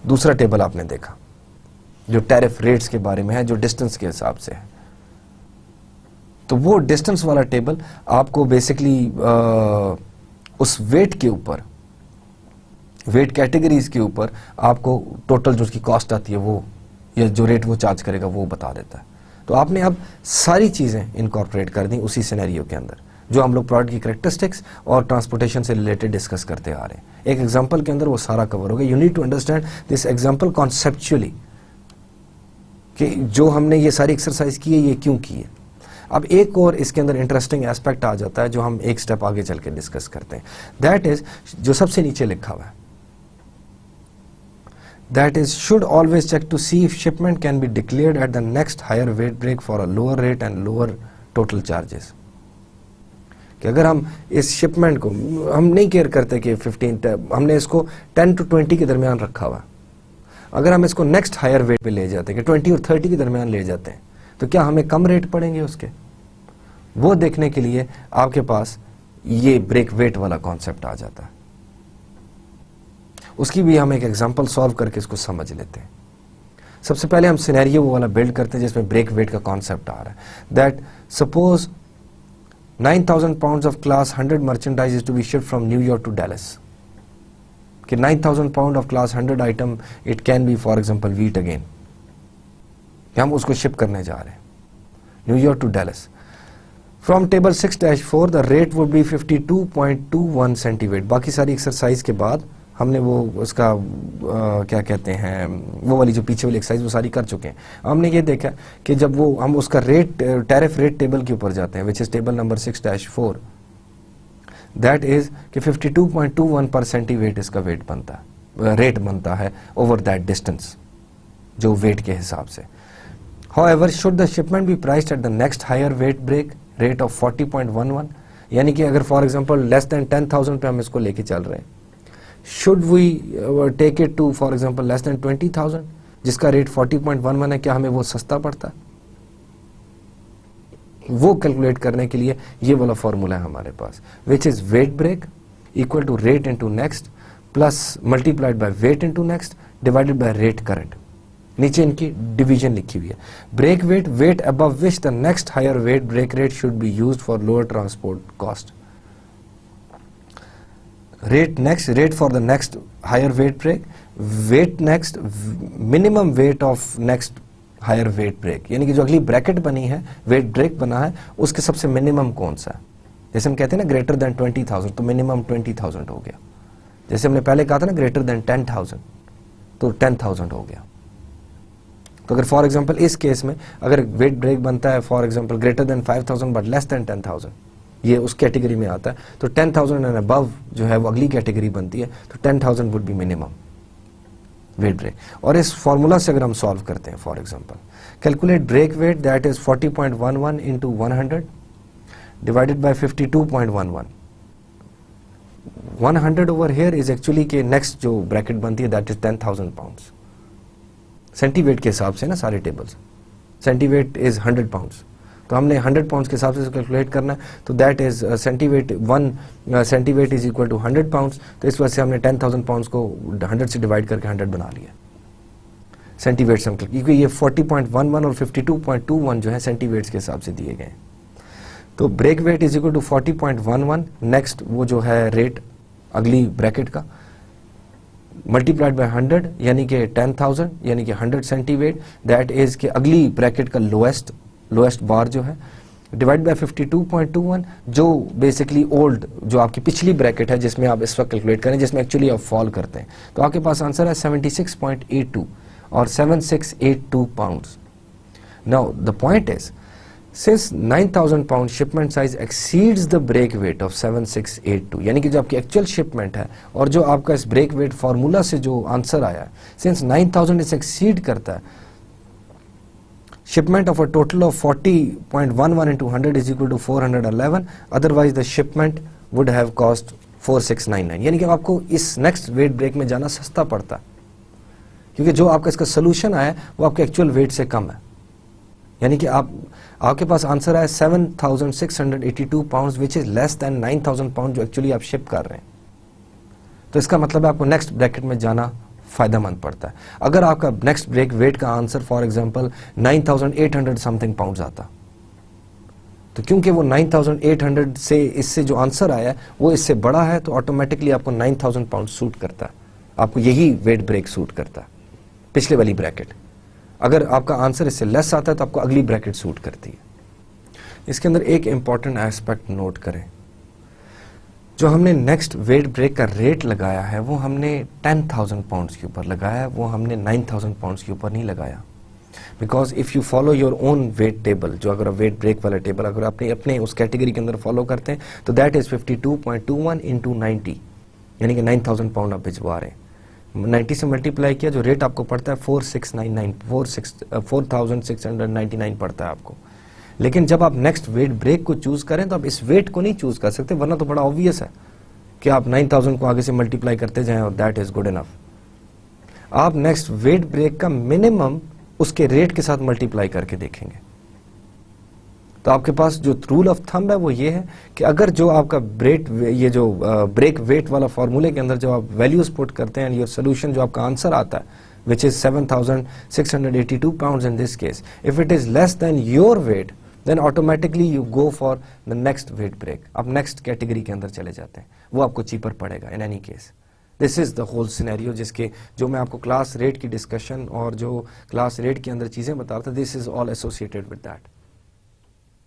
दूसरा टेबल आपने देखा जो टैरिफ रेट्स के बारे में है, जो डिस्टेंस के हिसाब से है। तो वो डिस्टेंस वाला टेबल आपको बेसिकली उस वेट के ऊपर, वेट कैटेगरीज के ऊपर आपको टोटल जो उसकी कॉस्ट आती है वो, या जो रेट वो चार्ज करेगा वो बता देता है। तो आपने अब सारी चीज़ें इनकॉर्पोरेट कर दी उसी सिनेरियो के अंदर, जो हम लोग प्रोडक्ट की कैरेक्टरिस्टिक्स और ट्रांसपोर्टेशन से रिलेटेड डिस्कस करते आ रहे हैं। एक एग्जांपल के अंदर वो सारा कवर हो गया। You need to understand this example conceptually, कि जो हमने ये सारी एक्सरसाइज की है ये क्यों की है। अब एक और इसके अंदर इंटरेस्टिंग एस्पेक्ट आ जाता है जो हम एक स्टेप आगे चल के डिस्कस करते हैं। दैट इज जो सबसे नीचे लिखा हुआ है, that is should always check to see if shipment can be declared at the next higher weight break for a lower rate and lower total charges. कि अगर हम इस शिपमेंट को, हम नहीं केयर करते कि 15, हमने इसको 10 to 20 के दरमियान रखा हुआ, अगर हम इसको नेक्स्ट हायर वेट पे ले जाते हैं कि 20 और 30 के दरमियान ले जाते हैं, तो क्या हमें कम रेट पड़ेंगे उसके? वो देखने के लिए आपके पास ये ब्रेक वेट वाला कॉन्सेप्ट आ जाता है। उसकी भी हम एक एग्जांपल सॉल्व करके इसको समझ लेते हैं। सबसे पहले हम सिनेरियो वो वाला बिल्ड करते हैं जिसमें ब्रेक वेट का कॉन्सेप्ट आ रहा है। That suppose 9,000 pounds of class 100 merchandise is to be shipped from New York to Dallas. कि 9,000 pound of class 100 item, it can be for example wheat again, कि हम उसको शिप करने जा रहे हैं New York to Dallas. From table 6-4 the rate would be 52.21 centiweight. बाकी सारी एक्सरसाइज के बाद हमने वो उसका क्या कहते हैं, वो वाली जो पीछे वाली एक्सरसाइज वो सारी कर चुके हैं। हमने ये देखा कि जब वो हम उसका रेट टैरिफ रेट टेबल के ऊपर जाते हैं, which is table number 6-4, that is कि 52.21 पर सेंटीवेट इसका वेट बनता है, रेट बनता है ओवर दैट डिस्टेंस जो वेट के हिसाब से। However, should the shipment be priced at the next higher weight break rate of 40.11, यानी कि अगर फॉर एग्जांपल लेस देन 10,000 पे हम इसको लेके चल रहे हैं, should we take it to for example less than 20,000 जिसका रेट 40.11 है, क्या हमें वो सस्ता पड़ता है? वो कैलकुलेट करने के लिए ये वाला फॉर्मूला है हमारे पास, which is weight break equal to rate into next plus multiplied by weight into next divided by rate current. नीचे इनकी डिवीजन लिखी हुई है। Break weight, weight above which the next higher weight break rate should be used for lower transport cost. Rate next, rate for the next higher weight break, weight next, minimum weight of next higher weight break, यानी कि जो अगली bracket बनी है, wait break बना है, उसके सबसे मिनिमम कौन सा है। जैसे हम कहते हैं ना ग्रेटर देन 20,000, तो मिनिमम 20,000 हो गया। जैसे हमने पहले कहा था ना ग्रेटर देन 10,000, तो 10,000 हो गया। तो अगर फॉर एग्जांपल इस केस में अगर वेट ब्रेक बनता है for example greater than 5,000 but less than 10,000, ये उस कैटेगरी में आता है, तो 10,000 एंड अबव जो है वो अगली कैटेगरी बनती है, तो 10,000 would be minimum weight break. और इस फॉर्मूला से अगर हम सॉल्व करते हैं, for example calculate break weight that is 40.11 into 100 divided by 52.11। 100 over here is actually के नेक्स्ट जो ब्रैकेट बनती है दैट इज 10,000 पाउंड्स। सेंटीवेट के हिसाब से ना सारे टेबल्स, सेंटीवेट इज 100 पाउंड्स, तो हमने 100 पाउंड्स के हिसाब से कैलकुलेट करना है, तो that is centiweight, 1 centiweight is equal to 100 pounds. तो इस वजह से हमने 10,000 पाउंड्स को 100 से डिवाइड करके 100 बना लिया सेंटीवेट से, क्योंकि ये 40.11 और 52.21 जो है सेंटीवेट्स के हिसाब से दिए गए। तो break weight is equal to 40.11 next वो जो है रेट अगली ब्रैकेट का मल्टीप्लाइड बाय 100 यानी कि 10,000 यानी कि 100 सेंटीवेट, दैट इज के अगली ब्रैकेट का लोएस्ट बार जो है डिवाइड बाय 52.21 जो बेसिकली ओल्ड जो आपकी पिछली ब्रैकेट है जिसमें आप इस वक्त कैलकुलेट करें, जिसमें एक्चुअली आप फॉल करते हैं, तो आपके पास आंसर है 76.82 और 7682 pounds. Now the point is since 9,000 pound shipment size exceeds the break weight of 7682, यानी कि जो आपकी एक्चुअल शिपमेंट है और जो आपका इस ब्रेक वेट फार्मूला से जो आंसर आया है, since 9,000 इसे एक्सीड करता है, shipment of a total of 40.11 into 100 is equal to 411, otherwise the shipment would have cost 4699, यानी कि आपको इस नेक्स्ट वेट ब्रेक में जाना सस्ता पड़ता है क्योंकि जो आपका इसका सोल्यूशन आया वो आपके एक्चुअल वेट से कम है, यानी कि आपके पास आंसर है 7,682 pound which is less then 9,000 pound जो एक्चुअली आप शिप कर रहे हैं। तो इसका मतलब है आपको नेक्स्ट ब्रैकेट में जाना फायदेमंद पड़ता है। अगर आपका नेक्स्ट ब्रेक वेट का answer for example 9,800 something pound आता, तो क्योंकि वो 9,800 से इससे जो आंसर आया है वो इससे बड़ा है, तो ऑटोमेटिकली आपको 9,000 पाउंड सूट करता है, आपको यही वेट ब्रेक सूट करता है पिछले वाली ब्रैकेट। अगर आपका आंसर इससे लेस आता है तो आपको अगली ब्रैकेट सूट करती है। इसके अंदर एक इंपॉर्टेंट एस्पेक्ट नोट करें, जो हमने नेक्स्ट वेट ब्रेक का रेट लगाया है वो हमने 10,000 पाउंड्स के ऊपर लगाया है, वो हमने 9,000 पाउंड्स के ऊपर नहीं लगाया। Because if you follow your own wait table, जो अगर वेट ब्रेक वाला टेबल अगर अपने उस कैटेगरी के अंदर फॉलो करते हैं तो दैट इज 52.21 इंटू 90, यानी कि 9,000 पाउंड आप भिजवा रहे हैं। 90 से मल्टीप्लाई किया, जो रेट आपको पड़ता है 4,699 पड़ता है आपको। लेकिन जब आप नेक्स्ट वेट ब्रेक को चूज करें तो आप इस वेट को नहीं चूज कर सकते, वरना तो बड़ा ऑब्वियस है कि आप 9000 को आगे से मल्टीप्लाई करते जाएं और दैट इज गुड इनफ। आप नेक्स्ट वेट ब्रेक का मिनिमम उसके रेट के साथ मल्टीप्लाई करके देखेंगे। तो आपके पास जो रूल ऑफ थंब है वो ये है कि अगर जो आपका ब्रेक वेट वाला फॉर्मूले के अंदर जो आप वैल्यूज पुट करते हैं, योर सोल्यूशन जो आपका आंसर आता है which is 7682 pounds in this case, if it is less than your weight then automatically you go for the next weight break. आप नेक्स्ट कैटेगरी के अंदर चले जाते हैं, वो आपको चीपर पड़ेगा in any case. This is the whole scenario जिसके जो मैं आपको क्लास रेट की डिस्कशन और जो क्लास रेट के अंदर चीजें बता रहा था, this is all associated with that.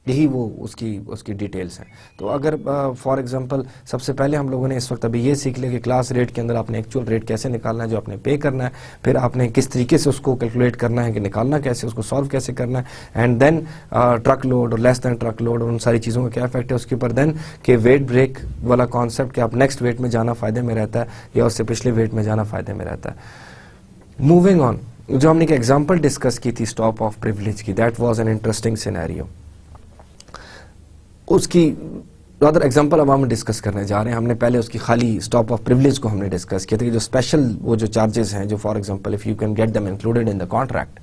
यही वो उसकी डिटेल्स हैं। तो अगर फॉर एग्जांपल सबसे पहले हम लोगों ने इस वक्त अभी ये सीख लिया कि क्लास रेट के अंदर आपने एक्चुअल रेट कैसे निकालना है जो आपने पे करना है, फिर आपने किस तरीके से उसको कैलकुलेट करना है कि निकालना कैसे, उसको सॉल्व कैसे करना है, एंड देन ट्रक लोड और लेस देन ट्रक लोड और उन सारी चीज़ों का क्या इफेक्ट है उसके ऊपर, देन कि वेट ब्रेक वाला कॉन्सेप्ट कि आप नेक्स्ट वेट में जाना फ़ायदे में रहता है या उससे पिछले वेट में जाना फ़ायदे में रहता है। मूविंग ऑन, जो हमने एक एग्जाम्पल डिस्कस की थी स्टॉप ऑफ प्रिविलेज की, that was an interesting scenario. उसकी अदर एग्जांपल अब हम डिस्कस करने जा रहे हैं। हमने पहले उसकी खाली स्टॉप ऑफ प्रिविलेज को हमने डिस्कस किया था कि जो स्पेशल वो जो चार्जेस हैं जो for example if you can get them included in the contract,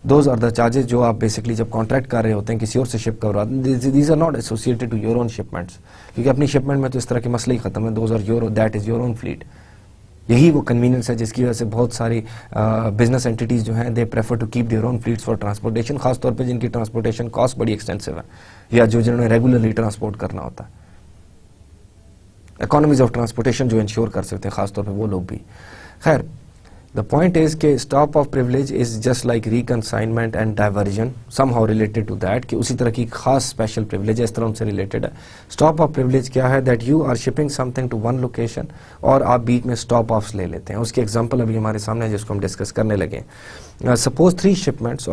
those are the charges जो आप बेसिकली जब कॉन्ट्रैक्ट कर रहे होते हैं किसी और से शिप कर रहे हैं, these are not associated to your own shipments, क्योंकि अपनी शिपमेंट में तो इस तरह के मसले ही खत्म है, those are your, that is your own fleet. यही वो कन्वीनियंस है जिसकी वजह से बहुत सारी बिजनेस एंटिटीज जो हैं they prefer to keep their own fleets for transportation, खासतौर पे जिनकी ट्रांसपोर्टेशन कॉस्ट बड़ी एक्सटेंसिव है या जो जिन्होंने रेगुलरली ट्रांसपोर्ट करना होता है, इकोनॉमीज ऑफ ट्रांसपोर्टेशन जो इंश्योर कर सकते हैं खासतौर पे वो लोग भी। खैर द पॉइंट इज के stop of privilege is just like reconsignment and diversion, somehow related to that, कि उसी तरह की खास स्पेशल प्रिविलेज है, इस तरह उनसे रिलेटेड है। स्टॉप ऑफ प्रिविलेज क्या है, that you are shipping something to one location और आप बीच में स्टॉप ऑफ्स ले लेते हैं। उसकी एग्जांपल अभी हमारे सामने है जिसको हम डिस्कस करने लगे। Suppose 3 shipments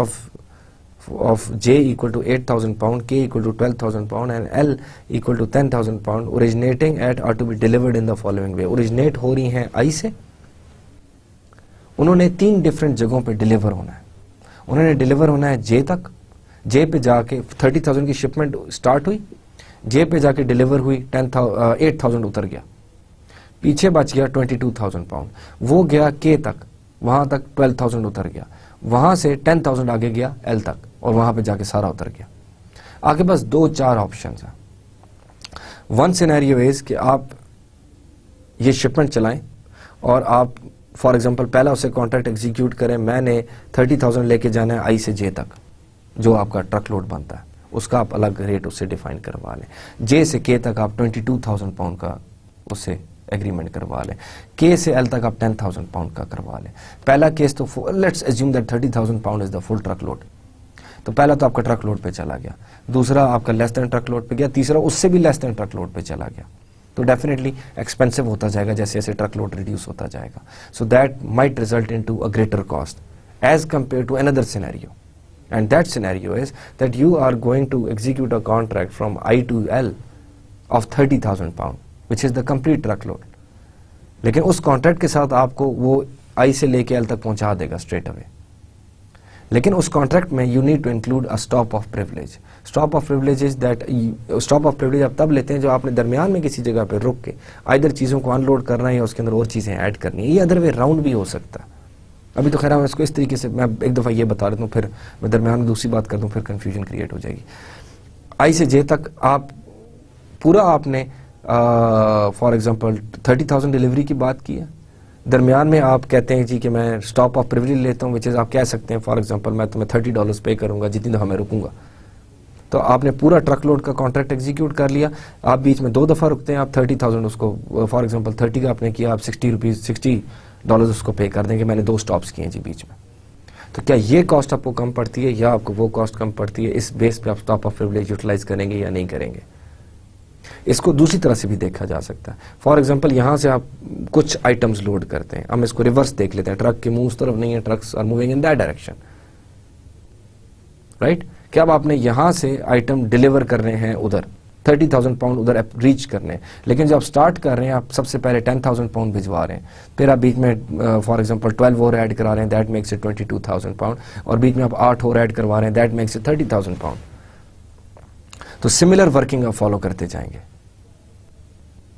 of J equal to 8,000 pound, K equal to 12,000 pound and L equal to 10,000 pound originating at are to be delivered in the following way। originate हो रही हैं I से, उन्होंने 3 डिफरेंट जगहों पे डिलीवर होना है। उन्होंने डिलीवर होना है J तक, J पे जाके 30,000 की शिपमेंट स्टार्ट हुई, J पे जाके डिलीवर हुई 8,000 उतर गया, पीछे बच गया 22,000 पाउंड, वो गया K तक, वहां तक 12,000 उतर गया, वहां से 10,000 आगे गया L तक और वहां पे जाके सारा उतर गया। आगे बस 2-4 ऑप्शंस हैं। वन सिनेरियो इज कि आप ये शिपमेंट चलाएं और आप फॉर एग्जांपल पहला उससे कॉन्ट्रैक्ट एग्जीक्यूट करें, मैंने 30,000 लेके जाना है I से J तक, जो आपका ट्रक लोड बनता है उसका आप अलग रेट उससे डिफाइन करवा लें। J से K तक आप 22,000 पाउंड का उससे एग्रीमेंट करवा लें, K से L तक आप 10,000 पाउंड का करवा लें। पहला केस तो let's assume that 30,000 pound is the full truck load, तो पहला तो आपका ट्रक लोड पे चला गया, दूसरा आपका लेस देन ट्रक लोड पे गया, तीसरा उससे भी लेस देन ट्रक लोड पे चला गया, तो डेफिनेटली एक्सपेंसिव होता जाएगा जैसे जैसे ट्रक लोड रिड्यूस होता जाएगा। So that might result in to a greater cost as compare to another scenario, and that scenario is that you are going to execute a contract from I to L of 30,000 pound which is the complete truck load, लेकिन उस contract के साथ आपको वो I से लेके L तक पहुंचा देगा स्ट्रेट अवे, लेकिन उस कॉन्ट्रैक्ट में you need to include a stop of privilege. Stop of privilege is that stop of privilege आप तब लेते हैं जो आपने दरमियान में किसी जगह पे रुक के आइदर चीज़ों को अनलोड करना है या उसके अंदर और चीज़ें ऐड करनी है। ये अदर वे राउंड भी हो सकता है। अभी तो खैर हम इसको इस तरीके से मैं एक दफ़ा ये बता देता हूँ, फिर मैं दरमियान में दूसरी बात कर दूँ, फिर कन्फ्यूजन क्रिएट हो जाएगी। I से J तक आप पूरा आपने फॉर एग्जाम्पल 30,000 डिलीवरी की बात की है, दरमियान में आप कहते हैं जी कि मैं स्टॉप ऑफ प्रिविलेज लेता हूँ, विच इज़ आप कह सकते हैं फॉर एग्जांपल मैं तुम्हें $30 पे करूँगा जितनी दफ़ा मैं रुकूंगा। तो आपने पूरा ट्रक लोड का कॉन्ट्रैक्ट एग्जीक्यूट कर लिया, आप बीच में 2 दफ़ा रुकते हैं, आप 30,000 उसको फॉर एग्जांपल 30 का आपने किया, आप $60 उसको पे कर देंगे, मैंने 2 स्टॉप्स किए जी बीच में। तो क्या ये कॉस्ट आपको कम पड़ती है या आपको वो कॉस्ट कम पड़ती है, इस बेस पे आप स्टॉप ऑफ प्रिविलेज यूटिलाइज करेंगे या नहीं करेंगे। इसको दूसरी तरह से भी देखा जा सकता है। फॉर एग्जांपल यहाँ से आप कुछ आइटम्स लोड करते हैं, हम इसको रिवर्स देख लेते हैं, ट्रक के मुंह उस तरफ नहीं है, trucks are moving in that direction, right. क्या अब आपने यहाँ से आइटम डिलीवर कर रहे हैं उधर 30,000 पाउंड उधर रीच करने हैं, लेकिन जब आप स्टार्ट कर रहे हैं आप सबसे पहले 10,000 पाउंड भिजवा रहे हैं, फिर आप बीच में फॉर एग्जांपल 12 और ऐड करा रहे हैं, दैट मेक्स इट 22,000 पाउंड, और बीच में आप 8 और ऐड करवा रहे हैं, दैट मेक्स इट 30,000 पाउंड। तो सिमिलर वर्किंग आप फॉलो करते जाएंगे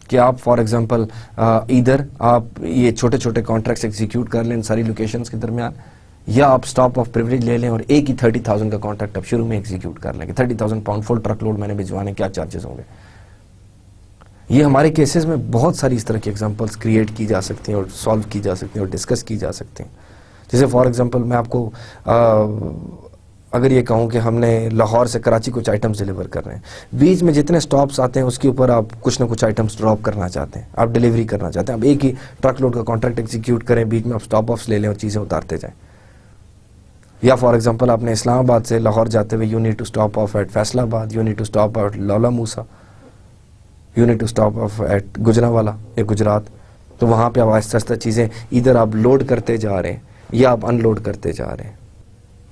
कि आप फॉर एग्जांपल इधर आप ये छोटे छोटे कॉन्ट्रैक्ट्स एग्जीक्यूट कर लें इन सारी लोकेशंस के दरमियान, या आप स्टॉप ऑफ प्रिविलेज ले लें और एक ही 30,000 का कॉन्ट्रैक्ट आप शुरू में एग्जीक्यूट कर लेंगे। 30,000 पाउंड फुल ट्रक लोड मैंने भिजवाने, क्या चार्जेस होंगे। ये हमारे केसेस में बहुत सारी इस तरह की एग्जांपल्स क्रिएट की जा सकती हैं और सॉल्व की जा सकती हैं और डिस्कस की जा सकती हैं। जैसे फॉर एग्जांपल मैं आपको अगर ये कहूँ कि हमने लाहौर से कराची कुछ आइटम्स डिलीवर कर रहे हैं, बीच में जितने स्टॉप्स आते हैं उसके ऊपर आप कुछ ना कुछ आइटम्स ड्रॉप करना चाहते हैं, आप डिलीवरी करना चाहते हैं, आप एक ही ट्रक लोड का कॉन्ट्रैक्ट एग्जीक्यूट करें, बीच में आप स्टॉप ऑफ्स ले लें और चीज़ें उतारते जाएं। या फॉर एग्जांपल आपने इस्लामाबाद से लाहौर जाते हुए you need to stop off at Faisalabad, you need to stop at Lala Musa, you need to stop off at Gujranwala या गुजरात। तो वहाँ पे आप आहिस्ता आहिस्ता चीज़ें इधर आप लोड करते जा रहे हैं या आप अनलोड करते जा रहे हैं।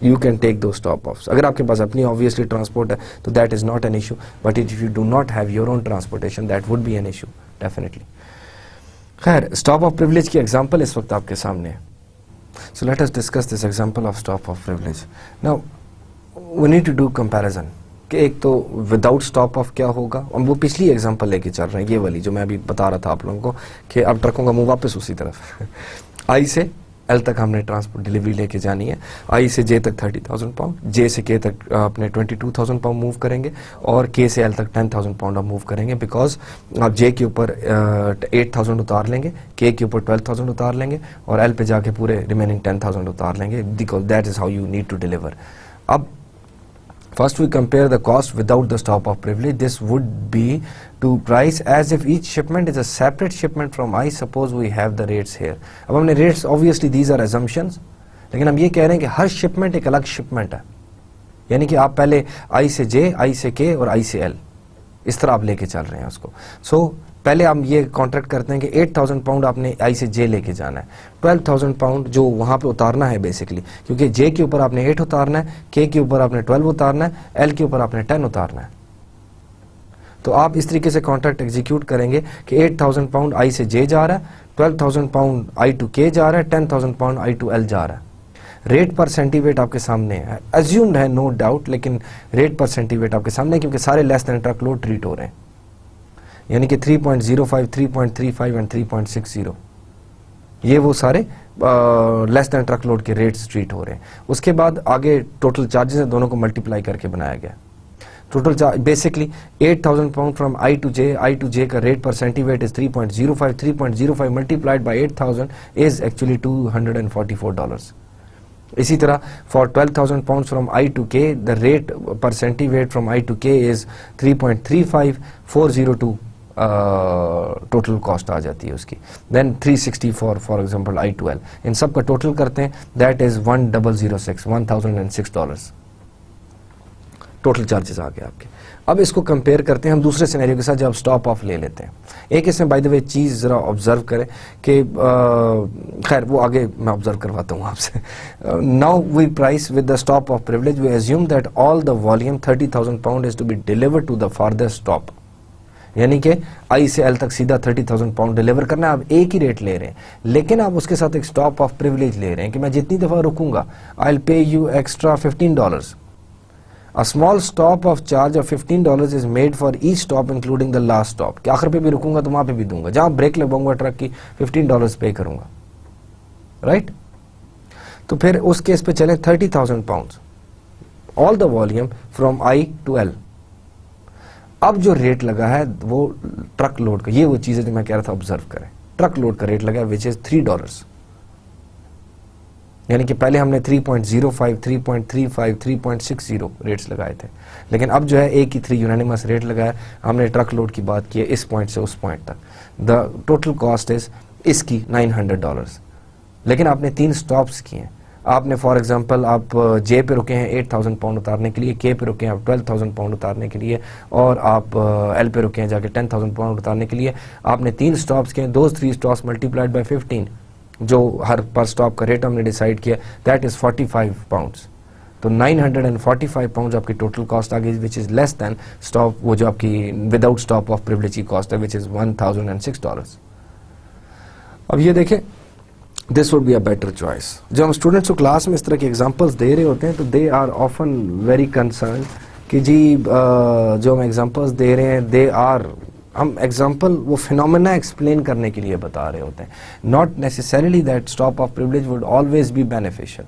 यू कैन टेक दो स्टॉप ऑफ्स। अगर आपके पास अपनी ऑब्वियसली ट्रांसपोर्ट है तो that is not an issue, but if you do not have your own transportation that would B an issue definitely. खैर, स्टॉप ऑफ प्रिविलेज की एग्जाम्पल इस वक्त आपके सामने है। So let us discuss this example of stop of privilege. Now we need to do comparison कि एक तो विदाउट स्टॉप ऑफ क्या होगा, हम वो पिछली एग्जांपल लेके चल रहे हैं, ये वाली जो मैं अभी बता रहा था आप लोगों को कि अब ट्रकों का मुंह वापस उसी तरफ आई से एल तक हमने ट्रांसपोर्ट डिलीवरी लेके जानी है। आई से जे तक 30,000 पाउंड, जे से के तक अपने 22,000 पाउंड मूव करेंगे और के से एल तक 10,000 पाउंड आप मूव करेंगे, बिकॉज आप जे के ऊपर 8,000 उतार लेंगे, के ऊपर 12,000 उतार लेंगे और एल पे जाके पूरे रिमेनिंग 10,000 उतार लेंगे, because that is how you need to deliver. अब first we compare the cost without the stop of privilege. This would be to price as if each shipment is a separate shipment from I. Suppose we have the rates here. अब हमने rates obviously these are assumptions, लेकिन हम ये कह रहे हैं कि हर shipment एक अलग shipment है, यानी कि आप पहले I से J, I से K और I से L इस तरह आप लेके चल रहे हैं उसको। So पहले हम ये कॉन्ट्रैक्ट करते हैं कि 8,000 पाउंड आपने आई से जे लेके जाना है, 12,000 पाउंड जो वहाँ पे उतारना है बेसिकली, क्योंकि जे के ऊपर आपने 8 उतारना है, के ऊपर आपने 12 उतारना है, एल के ऊपर आपने 10 उतारना है। तो आप इस तरीके से कॉन्ट्रैक्ट एग्जीक्यूट करेंगे कि 8,000 पाउंड आई से जे जा रहा है, 12,000 पाउंड आई टू के जा रहा है, 10,000 पाउंड आई टू एल जा रहा है। रेट पर सेंटीवेट आपके सामने है, एज्यूम्ड है नो डाउट, लेकिन रेट पर सेंटीवेट आपके सामने, क्योंकि सारे less than truck load treat हो रहे हैं, यानी कि 3.05, 3.35 एंड 3.60 ये वो सारे लेस देन ट्रक लोड के रेट्स ट्रीट हो रहे हैं। उसके बाद आगे टोटल चार्जेस हैं, दोनों को मल्टीप्लाई करके बनाया गया। Total charge basically 8,000 pound from I to J का रेट पर centiweight is 3.05, 3.05 multiplied by 8,000 is actually $244। इसी तरह for 12,000 pound from I to K the rate पर centiweight from I to K is 3.35, 402 total cost आ जाती है उसकी। Then 364 for example I to L, इन सब का टोटल करते हैं दैट इज $1,006 टोटल चार्जेस आ गए आपके। अब इसको कंपेयर करते हैं हम दूसरे सिनेरियो के साथ जब स्टॉप ऑफ ले लेते हैं। एक इसमें बाय द वे चीज़ ज़रा ऑब्जर्व करें कि खैर वो आगे मैं ऑब्जर्व करवाता हूँ आपसे। Now we price with the stop of privilege, we assume that all the volume 30,000 pound is to be delivered to the farthest stop, यानी कि आई से एल तक सीधा 30,000 पाउंड डिलीवर करना है। आप एक ही रेट ले रहे हैं, लेकिन आप उसके साथ एक स्टॉप ऑफ प्रिविलेज ले रहे हैं कि मैं जितनी दफ़ा रुकूंगा I will pay you extra $15। A small stop of charge of $15 is made for each stop including the last stop, कि आखिर पे भी रुकूंगा तो वहां पे भी दूंगा, जहां ब्रेक लगवाऊंगा ट्रक की $15 पे करूंगा, राइट। तो फिर उस केस पे चले 30,000 pound all the volume from I to L. अब जो रेट लगा है वो ट्रक लोड का, ये वो चीज़ है जो मैं कह रहा था ऑब्जर्व करें। ट्रक लोड का रेट लगा है विच इज $3, यानी कि पहले हमने 3.05, 3.35, 3.60 रेट्स लगाए थे, लेकिन अब जो है एक ही 3 यूनानिमस रेट लगाया। हमने ट्रक लोड की बात की है इस पॉइंट से उस पॉइंट तक, द टोटल कॉस्ट इज इसकी $900, लेकिन आपने 3 स्टॉप्स किए हैं। आपने फॉर एग्जांपल आप जे पे रुके हैं 8,000 पाउंड उतारने के लिए, के पे रुके हैं आप 12,000 पाउंड उतारने के लिए, और आप एल पे रुके हैं जाके 10,000 पाउंड उतारने के लिए। आपने 3 स्टॉप्स किए, दोज 3 स्टॉप्स मल्टीप्लाइड बाय 15, जो हर पर स्टॉप का रेट हमने डिसाइड किया दैट इज 45 पाउंड्स। तो 945 पाउंड आपकी टोटल कॉस्ट आ गई, which is less then stop वो जो आपकी विदाउट स्टॉप ऑफ प्रिविलेज की कॉस्ट है, विच इज $1,006। अब ये देखें, this would be a better choice. जब हम स्टूडेंट्स को क्लास में इस तरह के एग्जांपल्स दे रहे होते हैं तो they are often very concern कि जी जो हम एग्जांपल्स दे रहे हैं दे आर, हम एग्जांपल वो फिनोमेना एक्सप्लेन करने के लिए बता रहे होते हैं, not necessarily that stop of privilege would always be beneficial.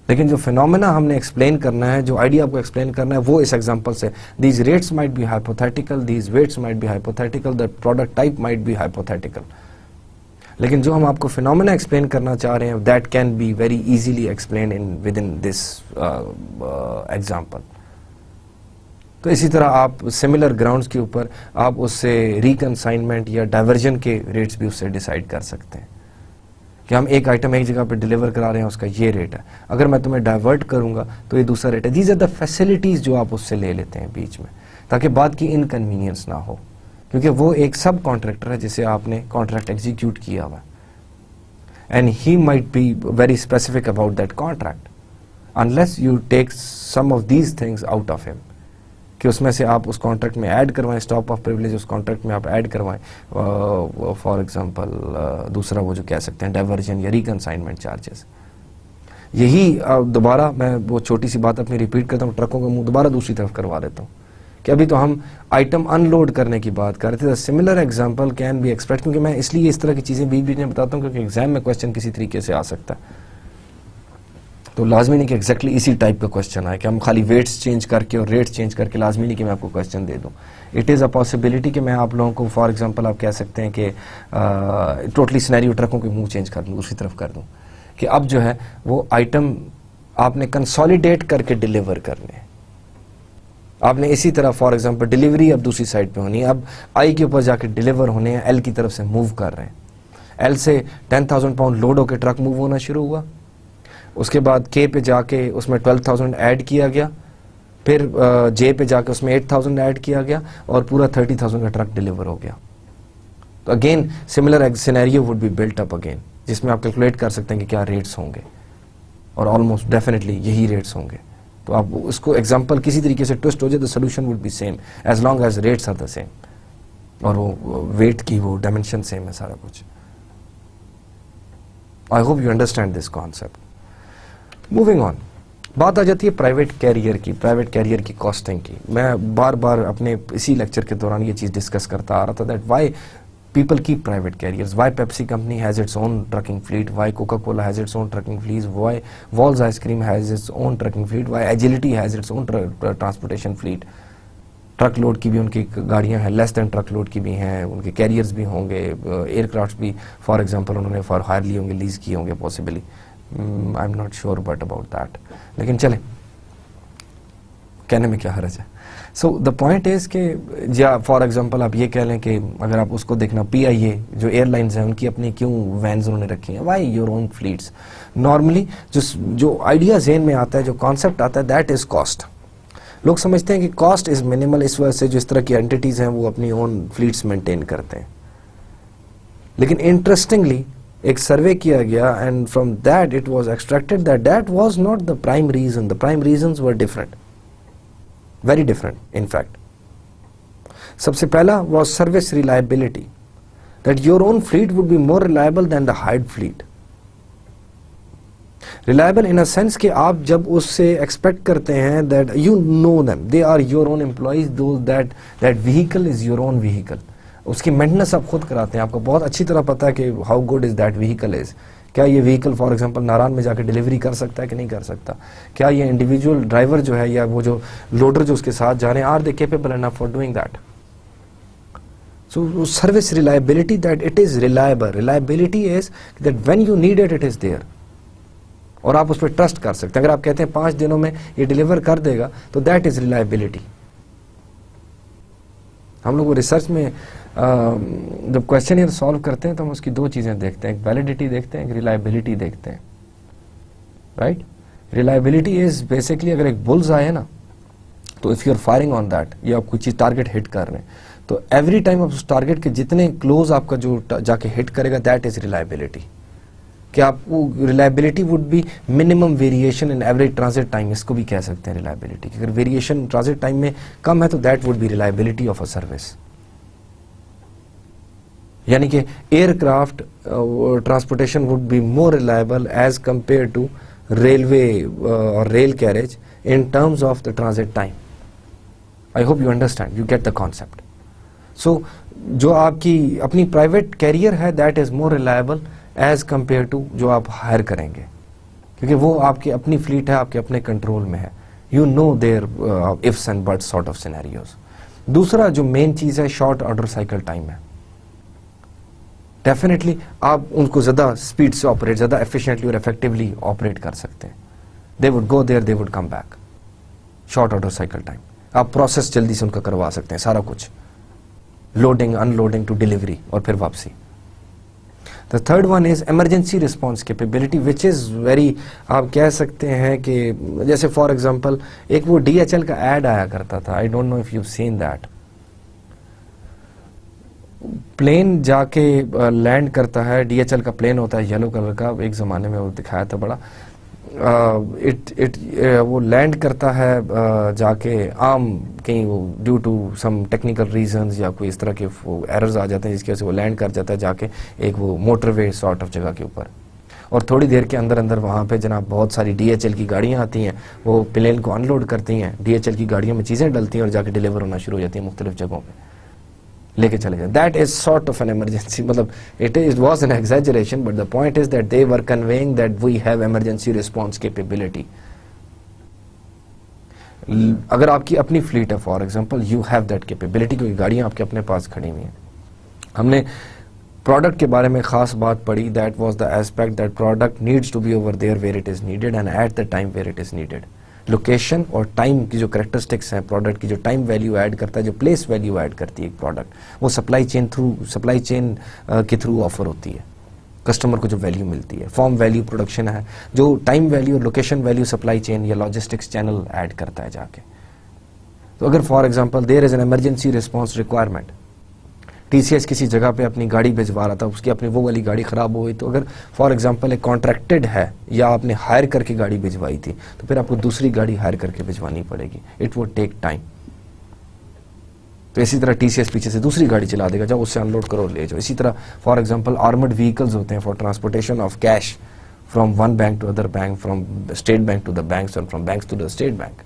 लेकिन जो फिनोमेना हमने एक्सप्लेन करना है, जो आइडिया आपको एक्सप्लेन करना है, वो इस एग्जांपल से, these rates might be hypothetical, these weights might be hypothetical, the product type might be hypothetical, लेकिन जो हम आपको फिनोमेना एक्सप्लेन करना चाह रहे हैं that can be very easily explain in with in this example. तो इसी तरह आप सिमिलर ग्राउंड्स के ऊपर आप उससे रिकनसाइनमेंट या डाइवर्जन के रेट्स भी उससे डिसाइड कर सकते हैं कि हम एक आइटम एक जगह पे डिलीवर करा रहे हैं, उसका ये रेट है, अगर मैं तुम्हें डाइवर्ट करूंगा तो ये दूसरा रेट है। दीज आर द फैसिलिटीज जो आप उससे ले लेते हैं बीच में, ताकि बाद की इनकन्वीनियंस ना हो, क्योंकि वो एक सब कॉन्ट्रैक्टर है जिसे आपने कॉन्ट्रैक्ट एग्जीक्यूट किया हुआ, and he might be very specific about that contract unless you take some of these things out of him, कि उसमें से आप उस कॉन्ट्रैक्ट में ऐड करवाएं, स्टॉप ऑफ प्रिविलेज उस कॉन्ट्रैक्ट में आप ऐड करवाएं, फॉर एग्जांपल दूसरा वो जो कह सकते हैं डाइवर्जन या रिकनसाइनमेंट चार्जेस। यही दोबारा मैं वो छोटी सी बात अपनी रिपीट करता हूँ, ट्रकों का मुंह दोबारा दूसरी तरफ करवा देता हूँ कि अभी तो हम आइटम अनलोड करने की बात कर रहे थे। Similar example can be expect, क्योंकि मैं इसलिए इस तरह की चीज़ें बीच बीच में बताता हूँ क्योंकि एग्जाम में क्वेश्चन किसी तरीके से आ सकता है, तो लाजमी नहीं कि एग्जैक्टली इसी टाइप का क्वेश्चन आए कि हम खाली वेट्स चेंज करके और रेट्स चेंज करके, लाजमी नहीं कि मैं आपको क्वेश्चन दे दूं। इट इज़ अ पॉसिबिलिटी कि मैं आप लोगों को फॉर एग्जांपल आप कह सकते हैं कि टोटली सिनेरियो ट्रकों के मुंह चेंज कर दूं, दूसरी तरफ कर दूं कि अब जो है वो आइटम आपने कंसोलिडेट करके डिलीवर करने हैं। आपने इसी तरह फॉर एग्जांपल डिलीवरी अब दूसरी साइड पे होनी है, अब आई के ऊपर जाके डिलीवर होने हैं, एल की तरफ से मूव कर रहे हैं, एल से 10,000 पाउंड लोड होकर ट्रक मूव होना शुरू हुआ, उसके बाद के पे जाके उसमें 12,000 ऐड किया गया, फिर जे पे जाके उसमें 8,000 ऐड किया गया और पूरा 30,000 का ट्रक डिलीवर हो गया। तो again similar scenario would be built up again, जिसमें आप कैलकुलेट कर सकते हैं कि क्या रेट्स होंगे और ऑलमोस्ट डेफिनेटली यही रेट्स होंगे। तो आप उसको एग्जांपल किसी तरीके से ट्विस्ट हो जाए, the solution would be same as long as rates are the same और वो वेट की वो डायमेंशन सेम है सारा कुछ। I hope you understand this concept. Moving on, बात आ जाती है प्राइवेट कैरियर की कॉस्टिंग की। मैं बार बार अपने इसी लेक्चर के दौरान ये चीज़ डिस्कस करता आ रहा था that why people keep private carriers, why Pepsi company has its own trucking fleet, why Coca-Cola has its own trucking fleets, why Walls ice cream has its own trucking fleet, why Agility has its own transportation fleet। Truck load की भी उनकी गाड़ियां हैं, less than truck load की भी हैं, उनके carriers भी होंगे, एयरक्राफ्ट भी फॉर एग्जांपल उन्होंने फॉर हायर लिए होंगे, लीज किए होंगे possibly, I am not sure but about that, लेकिन चले कहने में क्या हर्ज है। सो द पॉइंट इज कि या फॉर एग्जांपल आप ये कह लें कि अगर आप उसको देखना, PIA जो एयरलाइंस हैं उनकी अपनी क्यों वैन्स उन्होंने रखी हैं, why your own fleets. Normally जो आइडिया जेन में आता है, जो कॉन्सेप्ट आता है, दैट इज कॉस्ट। लोग समझते हैं कि कॉस्ट इज मिनिमल, इस वजह से जो इस तरह की एंटिटीज हैं वो अपनी ओन फ्लीट्स मेंटेन करते हैं। लेकिन इंटरेस्टिंगली एक सर्वे किया गया and from that it was extracted that that was not the prime reason, the prime reasons were different, very different in fact. सबसे पहला वाज service reliability, that your own fleet would be more reliable than the hired fleet. Reliable in a sense कि आप जब उससे expect करते हैं that you know them, they are your own employees, that vehicle is your own vehicle, उसकी maintenance आप खुद कराते हैं, आपको बहुत अच्छी तरह पता है कि how good is that vehicle is, क्या ये व्हीकल फॉर एग्जांपल नारायण में जाकर डिलीवरी कर सकता है कि नहीं कर सकता, क्या ये इंडिविजुअल ड्राइवर जो है या वो जो लोडर जो उसके साथ जा रहे हैं, are they capable enough for doing that. So service reliability, that it is reliable, reliability is that when you need it, it is there और आप उस पर ट्रस्ट कर सकते हैं। अगर आप कहते हैं 5 दिनों में ये डिलीवर कर देगा तो दैट इज रिलायबिलिटी। हम लोग रिसर्च में जब क्वेश्चन ये सॉल्व करते हैं तो हम उसकी 2 चीजें देखते हैं, एक वैलिडिटी देखते हैं, एक रिलायबिलिटी देखते हैं, राइट। रिलायबिलिटी इज बेसिकली अगर एक बुल्स आए ना तो if you are firing on that, ये आप कोई चीज टारगेट हिट कर रहे हैं तो एवरी टाइम आप उस टारगेट के जितने क्लोज आपका जो जाके हिट करेगा, दैट इज रिलायबिलिटी। कि आपको reliability would be minimum variation in average transit time, इसको भी कह सकते हैं रिलायबिलिटी। अगर वेरिएशन ट्रांजिट टाइम में कम है तो that would be reliability of a service. यानी कि aircraft transportation would be more reliable as compare to railway और rail carriage in terms of the transit time. I hope you understand, you get the concept. So जो आपकी अपनी private carrier है that is more reliable as compare to जो आप higher करेंगे, क्योंकि वो आपकी अपनी फ्लीट है, आपके अपने कंट्रोल में है. You know there ifs and buts sort of scenarios. दूसरा जो मेन चीज है शॉर्ट ऑर्डर साइकिल टाइम है. डेफिनेटली आप उनको ज्यादा स्पीड से ऑपरेट, ज्यादा एफिशिएंटली और इफेक्टिवली ऑपरेट कर सकते हैं. They would go there, they would come back. Short order cycle time, आप प्रोसेस जल्दी से उनका करवा सकते हैं सारा कुछ, लोडिंग अनलोडिंग टू डिलीवरी और फिर वापसी. The third one is emergency response capability which is very, आप कह सकते हैं कि जैसे फॉर एग्जांपल एक वो DHL का एड आया करता था, I don't know if you seen that. Plane जाके लैंड करता है, DHL का प्लेन होता है येलो कलर का, एक जमाने में वो दिखाया था बड़ा. वो लैंड करता है जाके आम कहीं वो due to some technical reasons या कोई इस तरह के वो एरर्स आ जाते हैं जिसकी वजह से वो लैंड कर जाता है जाके एक वो मोटरवे सॉर्ट ऑफ जगह के ऊपर. और थोड़ी देर के अंदर अंदर वहाँ पे जनाब बहुत सारी DHL की गाड़ियाँ आती हैं, वो प्लेन को अनलोड करती हैं, DHL की गाड़ियों में चीज़ें डलती हैं और जाके डिलीवर होना शुरू हो जाती हैं मुख्तलिफ जगहों पर लेके चले जाए. That is sort of an emergency. मतलब it was an exaggeration but the point is that they were conveying that we have emergency response capability. अगर आपकी अपनी फ्लीट है for example, you have that capability, क्योंकि गाड़ियां आपके अपने पास खड़ी हुई हैं. हमने प्रोडक्ट के बारे में खास बात पढ़ी, that was the aspect that product needs to be over there where it is needed and at the time where it is needed. Location और टाइम की जो करेक्टरिस्टिक्स हैं प्रोडक्ट की, जो टाइम वैल्यू ऐड करता है, जो प्लेस वैल्यू ऐड करती है एक प्रोडक्ट, वो सप्लाई चेन के थ्रू ऑफर होती है. कस्टमर को जो वैल्यू मिलती है, फॉर्म वैल्यू प्रोडक्शन है, जो टाइम वैल्यू और लोकेशन वैल्यू सप्लाई चेन या लॉजिस्टिक्स चैनल ऐड करता है जाके. तो अगर for example there is an emergency response requirement, TCS किसी जगह पे अपनी गाड़ी भिजवा रहा था, उसकी अपनी वो वाली गाड़ी खराब हो गई, तो अगर फॉर एग्जांपल एक कॉन्ट्रैक्टेड है या आपने हायर करके गाड़ी भिजवाई थी, तो फिर आपको दूसरी गाड़ी हायर करके भिजवानी पड़ेगी. It would take time. तो इसी तरह TCS पीछे से दूसरी गाड़ी चला देगा, जाओ उससे अनलोड करो ले जाओ. इसी तरह फॉर एग्जांपल आर्मर्ड व्हीकल्स होते हैं for transportation of cash from one bank to other bank, from state bank to the banks और from banks to the state bank.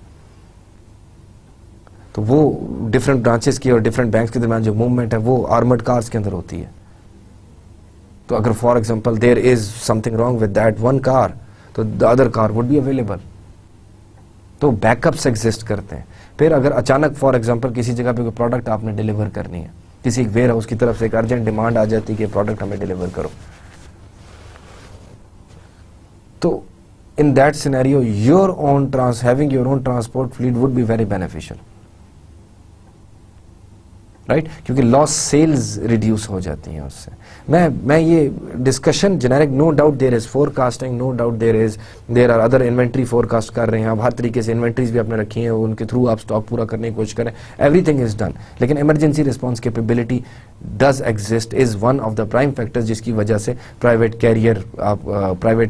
तो वो डिफरेंट ब्रांचेस की और डिफरेंट बैंक्स के दरमियान जो मूवमेंट है वो आर्मर्ड कार्स के अंदर होती है. तो अगर for example there is something wrong with that one car, तो the other car would be available. तो बैकअप्स एग्जिस्ट करते हैं. फिर अगर अचानक फॉर एग्जांपल किसी जगह पे कोई प्रोडक्ट आपने डिलीवर करनी है, किसी वेयर हाउस की तरफ से एक अर्जेंट डिमांड आ जाती है कि प्रोडक्ट हमें डिलीवर करो, तो in that scenario having your own transport fleet would be very beneficial, right, क्योंकि लॉस सेल्स रिड्यूस हो जाती हैं उससे. मैं ये discussion generic, no doubt there is forecasting, no doubt there are other inventory forecast कर रहे हैं आप, हर तरीके से इन्वेंट्रीज भी आपने रखी हैं, उनके थ्रू आप स्टॉक पूरा करने की कोशिश करें, एवरीथिंग इज डन. लेकिन emergency response capability does exist, is one of the prime factors जिसकी वजह से प्राइवेट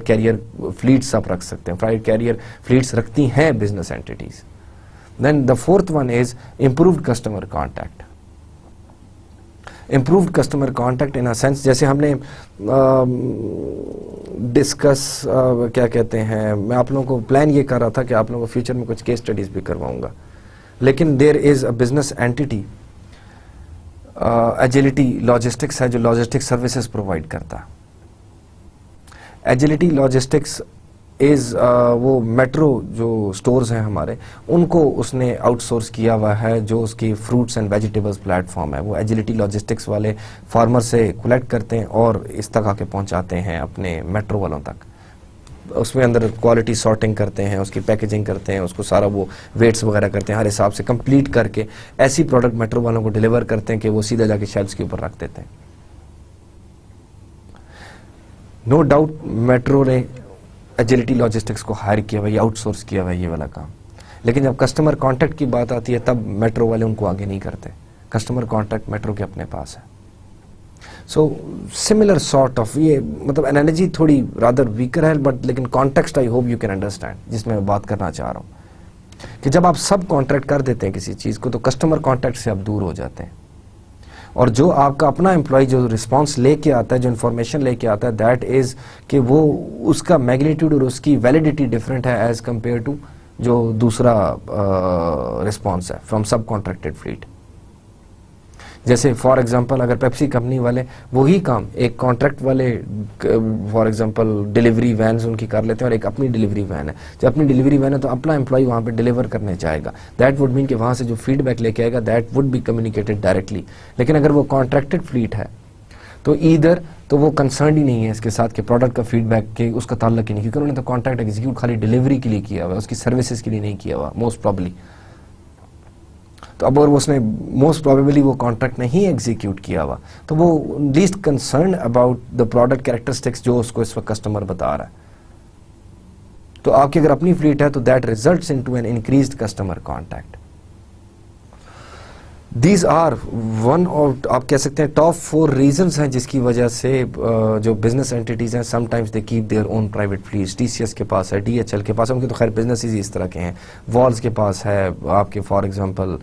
कैरियर फ्लीट्स आप रख सकते हैं, प्राइवेट कैरियर फ्लीट्स रखती हैं business entities. Then the fourth one is improved customer contact. Improved customer contact in a sense, जैसे हमने डिस्कस क्या कहते हैं, मैं आप लोगों को प्लान ये कर रहा था कि आप लोगों को फ्यूचर में कुछ केस स्टडीज भी करवाऊंगा, लेकिन there is a business entity agility logistics है जो लॉजिस्टिक्स सर्विसेज प्रोवाइड करता. एजिलिटी लॉजिस्टिक्स इज वो मेट्रो जो स्टोर्स हैं हमारे, उनको उसने आउटसोर्स किया हुआ है. जो उसकी फ्रूट्स एंड वेजिटेबल्स प्लेटफॉर्म है वो एजिलिटी लॉजिस्टिक्स वाले फार्मर से कलेक्ट करते हैं और इस तक आके पहुंचाते हैं अपने मेट्रो वालों तक. उसमें अंदर क्वालिटी सॉर्टिंग करते हैं, उसकी पैकेजिंग करते हैं, उसको सारा वो वेट्स वगैरह करते हैं, हर हिसाब से कंप्लीट करके ऐसी प्रोडक्ट मेट्रो वालों को डिलीवर करते हैं कि वो सीधा जाके शेल्फ्स के ऊपर रख देते हैं. नो डाउट मेट्रो ने एजिलिटी लॉजिस्टिक्स को हायर किया हुआ, ये आउटसोर्स किया हुआ ये वाला काम. लेकिन जब कस्टमर कांटेक्ट की बात आती है तब मेट्रो वाले उनको आगे नहीं करते. कस्टमर कांटेक्ट मेट्रो के अपने पास है. सो सिमिलर सॉर्ट ऑफ, ये मतलब एनालॉजी थोड़ी रादर वीकर है, बट लेकिन context I hope you can understand जिसमें मैं बात करना चाह रहा हूँ कि जब आप सब कॉन्ट्रैक्ट कर देते हैं किसी चीज़ को तो कस्टमर कॉन्टैक्ट से आप दूर हो जाते हैं. और जो आपका अपना एम्प्लॉय जो रिस्पांस लेके आता है, जो इन्फॉर्मेशन लेके आता है, दैट इज कि वो उसका मैग्नीट्यूड और उसकी वैलिडिटी डिफरेंट है एज कंपेयर टू जो दूसरा रिस्पॉन्स है फ्रॉम सब कॉन्ट्रैक्टेड फ्लीट। जैसे फॉर एग्जांपल अगर पेप्सी कंपनी वाले वही काम एक कॉन्ट्रैक्ट वाले फॉर एग्जांपल डिलीवरी वैन्स उनकी कर लेते हैं और एक अपनी डिलीवरी वैन है, जब अपनी डिलीवरी वैन है तो अपना एम्प्लॉय वहाँ पे डिलीवर करने जाएगा, दैट वुड मीन कि वहाँ से जो फीडबैक लेके आएगा that would be communicated directly. लेकिन अगर वो कॉन्ट्रैक्टेड फ्लीट है तो ईदर तो वो कंसर्न ही नहीं है इसके साथ कि प्रोडक्ट का फीडबैक के उसका ताल्लुक ही नहीं, क्योंकि उन्होंने तो कॉन्ट्रैक्ट एग्जीक्यूट खाली डिलीवरी के लिए किया हुआ है, उसकी सर्विसेज के लिए नहीं किया हुआ मोस्ट प्रॉब्ली। तो अब और उसने मोस्ट प्रोबेबली वो कॉन्ट्रैक्ट नहीं एग्जीक्यूट किया हुआ तो वो least concern about the product characteristics जो उसको इस वक्त कस्टमर बता रहा है। तो आपकी अगर अपनी फ्लीट है तो that results into an increased customer contact. These are one of आप कह सकते हैं टॉप 4 रीजंस हैं जिसकी वजह से जो बिजनेस एंटिटीज हैं sometimes they keep their own private fleets. TCS के पास है, डीएचएल के पास है, उनके तो खैर बिजनेस ही इस तरह के हैं, वॉल्स के पास है, आपके फॉर एग्जांपल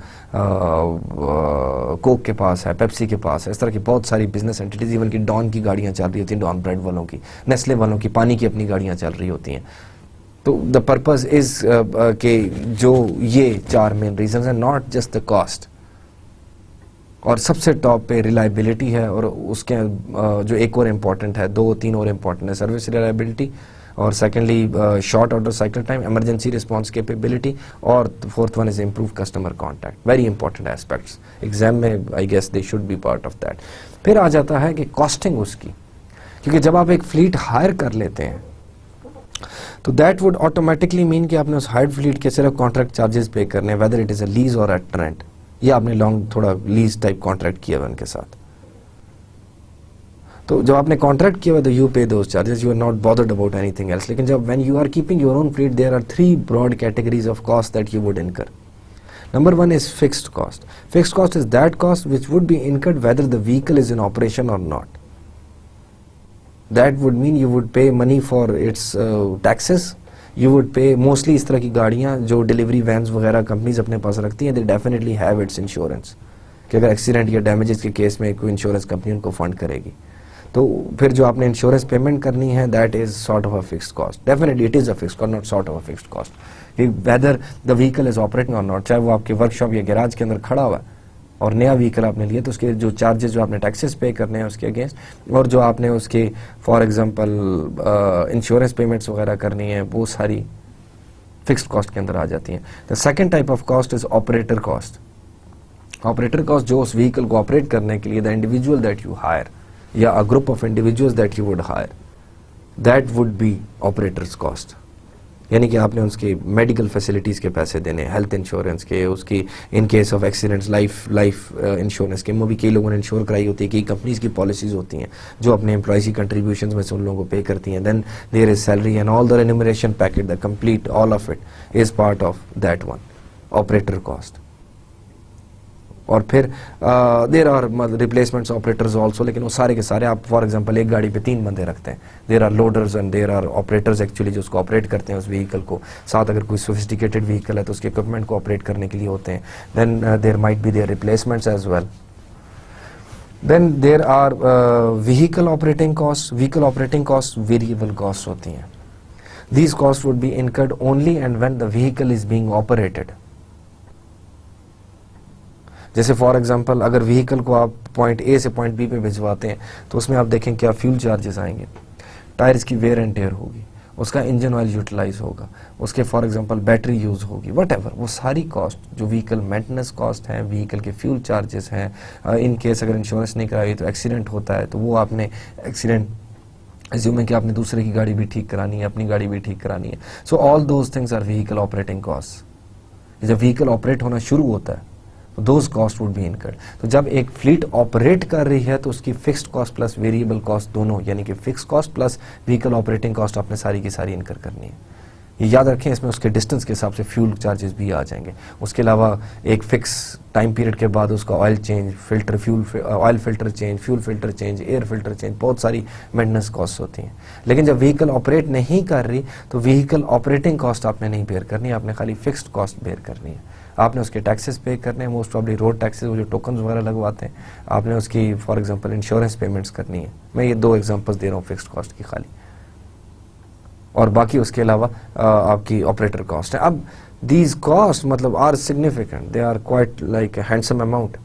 कोक के पास है, पेप्सी के पास है, इस तरह की बहुत सारी बिजनेस एंटिटीज, इवन की डॉन की गाड़ियाँ चल रही होती हैं, डॉन ब्रेड वालों की, नेस्ले वालों की पानी की अपनी गाड़ियाँ चल रही होती हैं। तो द पर्पज इज के जो ये 4 मेन रीजंस हैं, नॉट जस्ट द कॉस्ट, और सबसे टॉप पे रिलायबिलिटी है, और उसके जो एक और इम्पॉर्टेंट है, 2-3 और इम्पॉर्टेंट है, सर्विस रिलायबिलिटी, और secondly short order cycle time, emergency response capability, और fourth one is improve customer contact. Very important aspects, exam में I guess they should be part of that. फिर आ जाता है कि कॉस्टिंग उसकी, क्योंकि जब आप एक फ्लीट हायर कर लेते हैं तो दैट वुड ऑटोमेटिकली मीन कि आपने उस हायर फ्लीट के सिर्फ कॉन्ट्रैक्ट चार्जेस पे करने, whether it is a lease और एट रेंट, या आपने लॉन्ग थोड़ा लीज टाइप कॉन्ट्रैक्ट किया हुआ उनके साथ। तो जब आपने कॉन्ट्रैक्ट किया हुआ तो you pay those charges, you are not bothered about anything else. लेकिन जब when you are keeping your own fleet there are 3 broad categories of cost that you would incur. Number 1 is fixed cost. Fixed cost is that cost which would be incurred whether the vehicle is in operation or not. That would mean you would pay money for its taxes. You would pay mostly इस तरह की गाड़ियाँ जो delivery vans वगैरह companies अपने पास रखती हैं, they definitely have its insurance कि अगर एक्सीडेंट या डैमेजेस के केस में कोई इंश्योरेंस कंपनी उनको फंड करेगी। तो फिर जो आपने इंश्योरेंस पेमेंट करनी है that is sort of a fixed cost. Definitely it is a fixed cost, not sort of a fixed cost, कि whether the vehicle is operating और नॉट, चाहे वो आपके वर्कशॉप या गैराज के अंदर खड़ा हुआ है और नया व्हीकल आपने लिया तो उसके जो चार्जेस जो आपने टैक्सेस पे करने हैं उसके अगेंस्ट, और जो आपने उसके फॉर एग्जांपल इंश्योरेंस पेमेंट्स वगैरह करनी है, वो सारी फिक्स्ड कॉस्ट के अंदर आ जाती हैं। The second type of cost is operator cost. Operator cost जो उस व्हीकल को ऑपरेट करने के लिए the individual that you hire या a group of individuals that you would hire, that would be operators cost. यानी कि आपने उसके मेडिकल फैसिलिटीज़ के पैसे देने, हेल्थ इंश्योरेंस के, उसकी in case of accidents life insurance के, वो भी कई लोगों ने इंश्योर कराई होती है, कई कंपनीज की पॉलिसीज होती हैं जो अपने एम्प्लॉयज़ की कंट्रीब्यूशंस में से उन लोगों को पे करती हैं। Then there is salary and all the remuneration packet, the complete all of it is part of that one, operator cost. और फिर there are replacements operators also, लेकिन वो सारे के सारे आप फॉर एग्जांपल एक गाड़ी पे 3 बंदे रखते हैं, there are loaders and there are operators actually जो उसको ऑपरेट करते हैं उस व्हीकल को, साथ अगर कोई सोफिस्टिकेटेड व्हीकल है तो उसके इक्विपमेंट को ऑपरेट करने के लिए होते हैं। Then there might be there replacements as well. Then there are vehicle operating cost. Vehicle operating cost variable cost होती हैं। These cost would be incurred only and when the vehicle is being operated. जैसे for example अगर vehicle को आप point A से point B पे भिजवाते हैं तो उसमें आप देखें क्या फ्यूल चार्जेस आएंगे, टायर्स की वेयर एंड टेयर होगी, उसका इंजन ऑयल यूटिलाइज होगा, उसके फॉर एग्जांपल बैटरी यूज होगी, वटएवर, वो सारी कॉस्ट जो व्हीकल मेंटेनेंस कॉस्ट है, व्हीकल के फ्यूल चार्जेस हैं, इन केस अगर इंश्योरेंस नहीं कराई तो एक्सीडेंट होता है तो वो आपने एक्सीडेंट एज्यूम कि आपने दूसरे की गाड़ी भी ठीक करानी है, अपनी गाड़ी भी ठीक करानी है। So all those things are vehicle operating cost. जब व्हीकल ऑपरेट होना शुरू होता है those cost would be incurred. तो जब एक फ्लीट ऑपरेट कर रही है तो उसकी fixed cost plus variable cost दोनों, यानी कि fixed cost plus vehicle operating cost आपने सारी की सारी इनकर करनी है। ये याद रखें, इसमें उसके डिस्टेंस के हिसाब से फ्यूल चार्जेस भी आ जाएंगे। उसके अलावा एक फिक्स टाइम पीरियड के बाद उसका oil change, filter fuel oil filter change, fuel filter change, air filter change, बहुत सारी मेंटेनेंस कॉस्ट होती हैं। लेकिन जब व्हीकल ऑपरेट नहीं कर रही तो व्हीकल ऑपरेटिंग कॉस्ट आपने नहीं बेयर करनी है, आपने खाली फिक्स्ड कॉस्ट बेयर करनी है। आपने उसके टैक्सेस पे करने हैं, मोस्ट प्रॉब्ली रोड टैक्सेस, वो जो टोकन्स वगैरह लगवाते हैं, आपने उसकी फॉर एग्जांपल इंश्योरेंस पेमेंट्स करनी है। मैं ये 2 एग्जांपल्स दे रहा हूँ फिक्स्ड कॉस्ट की खाली। और बाकी उसके अलावा आपकी ऑपरेटर कॉस्ट है. अब दीज कॉस्ट मतलब are significant, they are quite like handsome amount.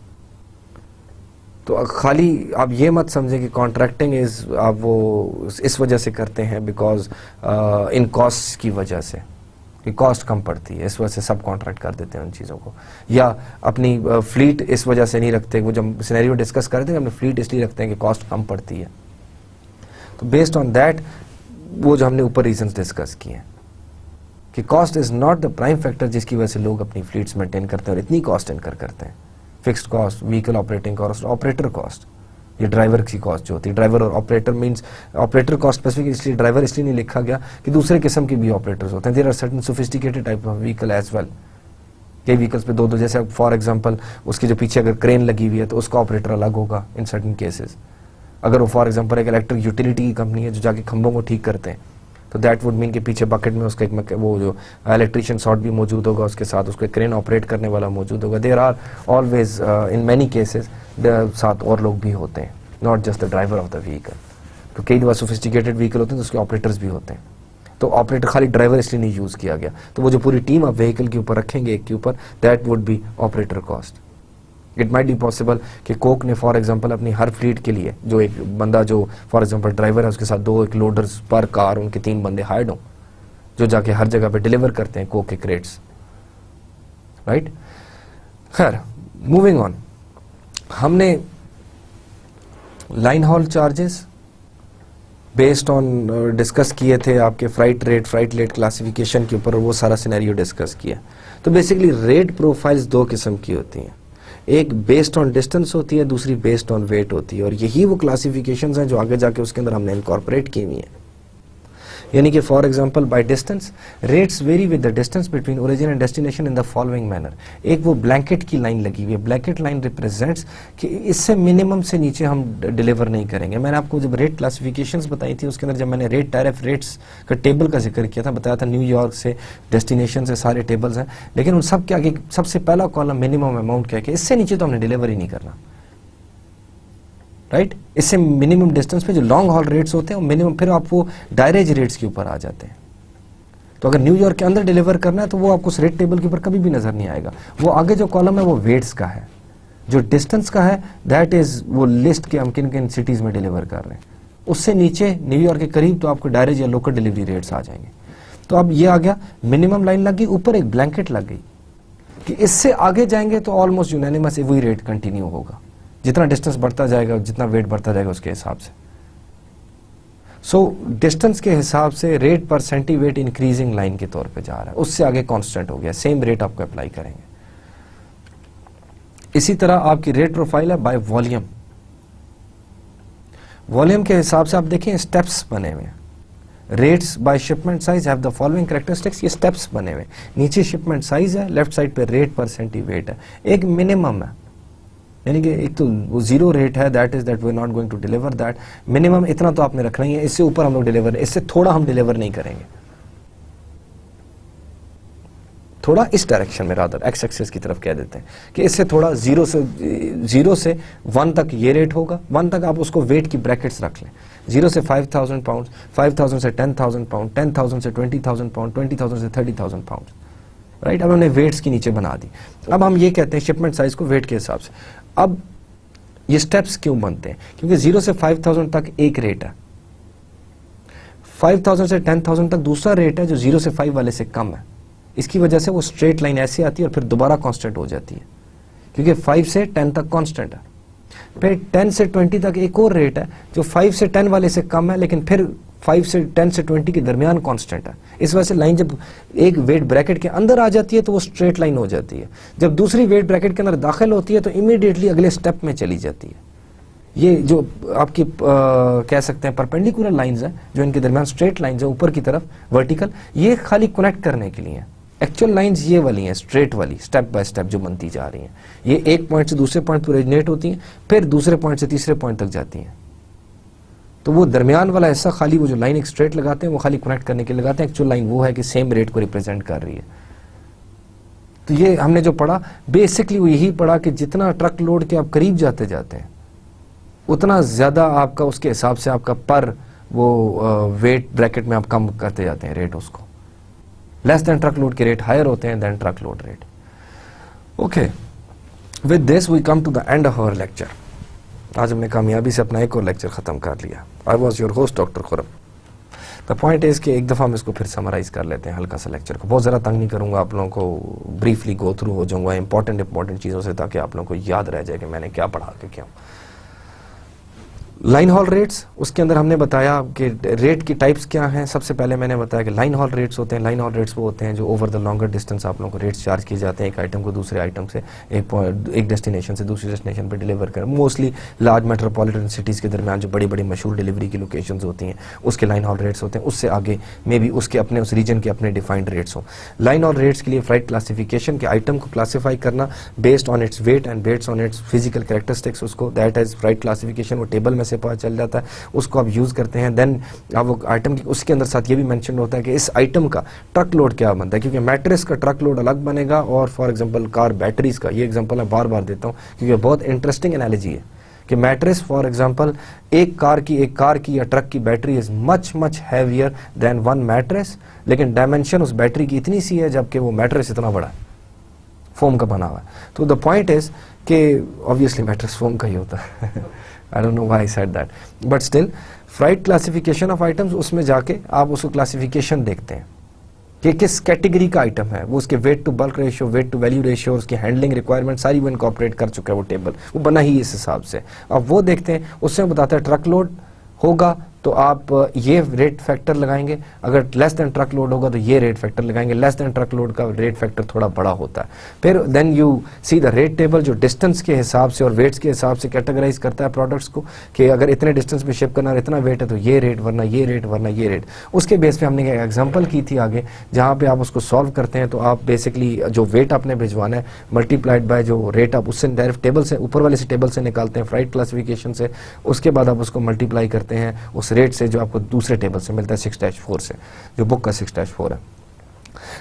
तो खाली आप ये मत समझें कि कॉन्ट्रैक्टिंग इज आप वो इस वजह से करते हैं बिकॉज इन कॉस्ट की वजह से कि कॉस्ट कम पड़ती है, इस वजह से सब कॉन्ट्रैक्ट कर देते हैं उन चीज़ों को. या अपनी फ्लीट इस वजह से नहीं रखते, वो जब सिनेरियो डिस्कस करते हैं अपनी फ्लीट इसलिए रखते हैं कि कॉस्ट कम पड़ती है. तो बेस्ड ऑन दैट वो जो हमने ऊपर रीजंस डिस्कस किए हैं कि cost is not the prime factor जिसकी वजह से लोग अपनी फ्लीट्स मेंटेन करते हैं और इतनी कॉस्ट इनकर करते हैं. Fixed cost, vehicle operating cost, operator cost, ये ड्राइवर की कॉस्ट जो होती है. ड्राइवर और operator means operator cost specific इसलिए ड्राइवर इसलिए नहीं लिखा गया कि दूसरे किस्म के भी ऑपरेटर्स होते हैं. There are certain sophisticated type of vehicle as well. कई व्हीकल्स पे दो जैसे फॉर एग्जांपल उसके जो पीछे अगर क्रेन लगी हुई है तो उसका ऑपरेटर अलग होगा इन सर्टेन केसेस. अगर वो फॉर एग्जांपल एक इलेक्ट्रिक यूटिलिटी की कंपनी है जो जाके खंभों को ठीक करते हैं तो दैट वुड मीन कि पीछे बकेट में उसका एक वो जो इलेक्ट्रिशियन सॉर्ट भी मौजूद होगा, उसके साथ उसको क्रेन ऑपरेट करने वाला मौजूद होगा. There are always in many cases साथ और लोग भी होते हैं, not just the driver of the vehicle. तो कई दफा सोफिस्टिकेटेड व्हीकल होते हैं तो उसके ऑपरेटर्स भी होते हैं. तो ऑपरेटर खाली ड्राइवर इसलिए नहीं यूज़ किया गया. तो वो जो पूरी टीम आप व्हीकल के ऊपर रखेंगे एक के ऊपर, that would B operator cost. It might be possible कि कोक ने फॉर एग्जांपल अपनी हर फ्लीट के लिए जो एक बंदा जो फॉर एग्जांपल ड्राइवर है उसके साथ 2 एक लोडर्स पर कार उनके 3 बंदे हायर्ड हों जो जाके हर जगह पे डिलीवर करते हैं कोक के क्रेट्स, राइट. खैर मूविंग ऑन, हमने line hall charges based on discuss किए थे आपके फ्राइट रेट क्लासिफिकेशन के ऊपर, वो सारा सिनेरियो डिस्कस किया. तो बेसिकली रेट प्रोफाइल्स 2 किस्म की होती हैं, एक बेस्ड ऑन डिस्टेंस होती है, दूसरी बेस्ड ऑन वेट होती है. और यही वो क्लासिफिकेशंस हैं जो आगे जाके उसके अंदर हमने इनकॉर्पोरेट की हुई हैं. यानी कि for example by distance rates very with the distance between origin and destination in the following manner. एक वो ब्लैंकेट की लाइन लगी हुई है. ब्लैंकेट लाइन रिप्रेजेंट्स कि इससे मिनिमम से नीचे हम डिलीवर नहीं करेंगे. मैंने आपको जब रेट क्लासिफिकेशंस बताई थी उसके अंदर जब मैंने रेट टैरिफ रेट्स का टेबल का जिक्र किया था, बताया था न्यूयॉर्क से डेस्टिनेशन से सारे टेबल्स हैं, लेकिन उन सब के आगे सबसे पहला कॉलम मिनिमम अमाउंट क्या है कि इससे नीचे तो हमने डिलीवर ही नहीं करना, राइट. इससे मिनिमम डिस्टेंस पे जो लॉन्ग हॉल रेट्स होते हैं मिनिमम, फिर आप वो डायरेज रेट्स के ऊपर आ जाते हैं. तो अगर न्यूयॉर्क के अंदर डिलीवर करना है तो वो आपको उस रेट टेबल के ऊपर कभी भी नजर नहीं आएगा. वो आगे जो कॉलम है वो वेट्स का है, जो डिस्टेंस का है दैट इज वो लिस्ट के हम किन किन सिटीज में डिलीवर कर रहे हैं. उससे नीचे न्यूयॉर्क के करीब तो आपको डायरेज या लोकल डिलीवरी रेट्स आ जाएंगे. तो अब ये आ गया, मिनिमम लाइन लग गई, ऊपर एक ब्लैंकेट लग गई कि इससे आगे जाएंगे तो ऑलमोस्ट यूनानिमस वही रेट कंटिन्यू होगा. जितना डिस्टेंस बढ़ता जाएगा जितना वेट बढ़ता जाएगा उसके हिसाब से. सो डिस्टेंस के हिसाब से रेट पर सेंटीवेट इंक्रीजिंग लाइन के तौर पे जा रहा है, उससे आगे कांस्टेंट हो गया, सेम रेट आपको अप्लाई करेंगे. इसी तरह आपकी रेट प्रोफाइल है बाय वॉल्यूम. वॉल्यूम के हिसाब से आप देखें स्टेप्स बने हुए हैं. Rates bye shipment size have the following characteristics. ये स्टेप्स बने हुए, नीचे शिपमेंट साइज है, लेफ्ट साइड पे रेट पर सेंटीवेट है. एक मिनिमम है, यानी कि एक तो वो 0 रेट है, that is that we are not going to deliver that. Minimum इतना तो आपने रखना ही है, इससे ऊपर हम लोग डिलीवर, इससे थोड़ा हम डिलीवर नहीं करेंगे. थोड़ा इस डायरेक्शन में रादर एक्स एक्सिस की तरफ कह देते हैं कि इससे थोड़ा 0 से 1 तक ये रेट होगा. 1 तक आप उसको वेट की ब्रैकेट्स रख लें. 0 से 5,000 पाउंड, 5,000 से 10,000 पाउंड, 10,000 से 20,000 पाउंड, 20,000 से 30,000 पाउंड, राइट. अब हमने वेट्स की नीचे बना दी. अब हम ये कहते हैं शिपमेंट साइज को वेट के हिसाब से. अब ये स्टेप्स क्यों बनते हैं? क्योंकि 0 से 5,000 तक एक रेट है, 5,000 से 10,000 तक दूसरा रेट है जो 0 से 5 वाले से कम है. इसकी वजह से वो स्ट्रेट लाइन ऐसी आती है और फिर दोबारा कांस्टेंट हो जाती है, क्योंकि 5 से 10 तक कांस्टेंट है. फिर 10 से 20 तक एक और रेट है जो 5 से 10 वाले से कम है, लेकिन फिर 5 से 10 से 20 के दरमियान कांस्टेंट है. इस वजह से लाइन जब एक वेट ब्रैकेट के अंदर आ जाती है तो वो स्ट्रेट लाइन हो जाती है. जब दूसरी वेट ब्रैकेट के अंदर दाखिल होती है तो इमीडिएटली अगले स्टेप में चली जाती है. ये जो आपकी कह सकते हैं परपेंडिकुलर लाइंस हैं जो इनके दरमियान स्ट्रेट लाइंस है ऊपर की तरफ वर्टिकल, ये खाली कनेक्ट करने के लिए. एक्चुअल लाइंस ये वाली हैं, स्ट्रेट वाली, स्टेप बाय स्टेप जो बनती जा रही हैं. ये एक पॉइंट से दूसरे पॉइंट पर ओरिजिनेट होती हैं, फिर दूसरे पॉइंट से तीसरे पॉइंट तक जाती हैं. तो वो दरमियान वाला हिस्सा खाली वो जो लाइन एक स्ट्रेट लगाते हैं वो खाली कनेक्ट करने के लिए लगाते हैं. एक्चुअल लाइन वो है कि सेम रेट को रिप्रेजेंट कर रही है. तो ये हमने जो पढ़ा बेसिकली वो यही पढ़ा कि जितना ट्रक लोड के आप करीब जाते जाते हैं उतना ज्यादा आपका उसके हिसाब से आपका पर वो वेट ब्रैकेट में आप कम करते जाते हैं रेट उसको. लेस देन ट्रक लोड के रेट हायर होते हैं then truck load rate. Okay, with this we come to the end of our lecture. आज हमने कामयाबी से अपना एक और लेक्चर ख़त्म कर लिया. I was your host doctor Khurram. The point is कि एक दफ़ा हम इसको फिर समराइज़ कर लेते हैं हल्का सा लेक्चर को. बहुत ज़्यादा तंग नहीं करूँगा आप लोगों को, ब्रीफली गो थ्रू हो जाऊँगा इंपॉर्टेंट चीज़ों से, ताकि आप लोगों को याद रह जाए कि मैंने क्या पढ़ा के क्या. लाइन हॉल रेट्स, उसके अंदर हमने बताया कि रेट की टाइप्स क्या हैं. सबसे पहले मैंने बताया कि लाइन हॉल रेट्स होते हैं. लाइन हॉल रेट्स वो होते हैं जो ओवर द लॉन्गर डिस्टेंस आप लोगों को रेट्स चार्ज किए जाते हैं एक आइटम को दूसरे आइटम से, एक डेस्टिनेशन से दूसरी डेस्टिनेशन पर डिलीवर कर. मोस्टली लार्ज मेट्रोपॉलिटन सिटीज़ के दरमियान जो बड़ी बड़ी मशहूर डिलीवरी की लोकेशन होती हैं उसके लाइन हॉल रेट्स होते हैं. उससे आगे मे बी उसके अपने उस रीजन के अपने डिफाइंड रेट्स हों. लाइन हॉल रेट्स के लिए फ्लाइट क्लासिफिकेशन के आइटम को क्लासीफाई करना based on its weight and based on it's physical characteristics, उसको दैट इज फ्लाइट क्लासिफिकेशन. वो टेबल में से पता चल जाता है, उसको आप यूज़ करते हैं. देन आप वो आइटम की उसके अंदर साथ ये भी मेंशन होता है कि इस आइटम का ट्रक लोड क्या बनता है, क्योंकि मैट्रेस का ट्रक लोड अलग बनेगा और फॉर एग्जांपल कार बैटरीज का. ये एग्जांपल मैं बार बार देता हूँ क्योंकि बहुत इंटरेस्टिंग एनालॉजी है कि मैट्रेस फॉर एग्जांपल एक कार की या ट्रक की battery is much heavier than one mattress, लेकिन डायमेंशन उस बैटरी की इतनी सी है जबकि वो मैट्रेस इतना बड़ा है, फोम का बना हुआ है. तो द पॉइंट इज कि ऑब्वियसली मैट्रेस फोम का ही होता है. I don't know why I said that, but still flight classification of items, उसमें जाके आप उसको क्लासिफिकेशन देखते हैं कि किस कैटेगरी का आइटम है, वो उसके weight to bulk ratio, weight to value ratio, उसकी हैंडलिंग रिक्वायरमेंट सारी वो इनकॉर्पोरेट कर चुका है. वो टेबल वो बना ही इस हिसाब से. अब वो देखते हैं, उससे बताता है ट्रक लोड होगा तो आप ये रेट फैक्टर लगाएंगे, अगर लेस देन ट्रक लोड होगा तो ये रेट फैक्टर लगाएंगे. लेस देन ट्रक लोड का रेट फैक्टर थोड़ा बड़ा होता है. फिर then you see the rate table जो डिस्टेंस के हिसाब से और वेट्स के हिसाब से कैटेगराइज करता है प्रोडक्ट्स को कि अगर इतने डिस्टेंस पे शिप करना और इतना वेट है तो ये रेट, वरना ये रेट, वरना ये रेट. उसके बेस पे हमने एक एग्जांपल की थी आगे जहाँ पे आप उसको सॉल्व करते हैं तो आप बेसिकली जो वेट आपने भिजवाना है मल्टीप्लाइड बाय जो रेट आप उससे डायरेक्ट टेबल से ऊपर वाले से टेबल से निकालते हैं फ्लाइट क्लासिफिकेशन से. उसके बाद आप उसको मल्टीप्लाई करते हैं उस रेट से जो आपको दूसरे टेबल से मिलता है 6-4 से, जो बुक का 6-4 है.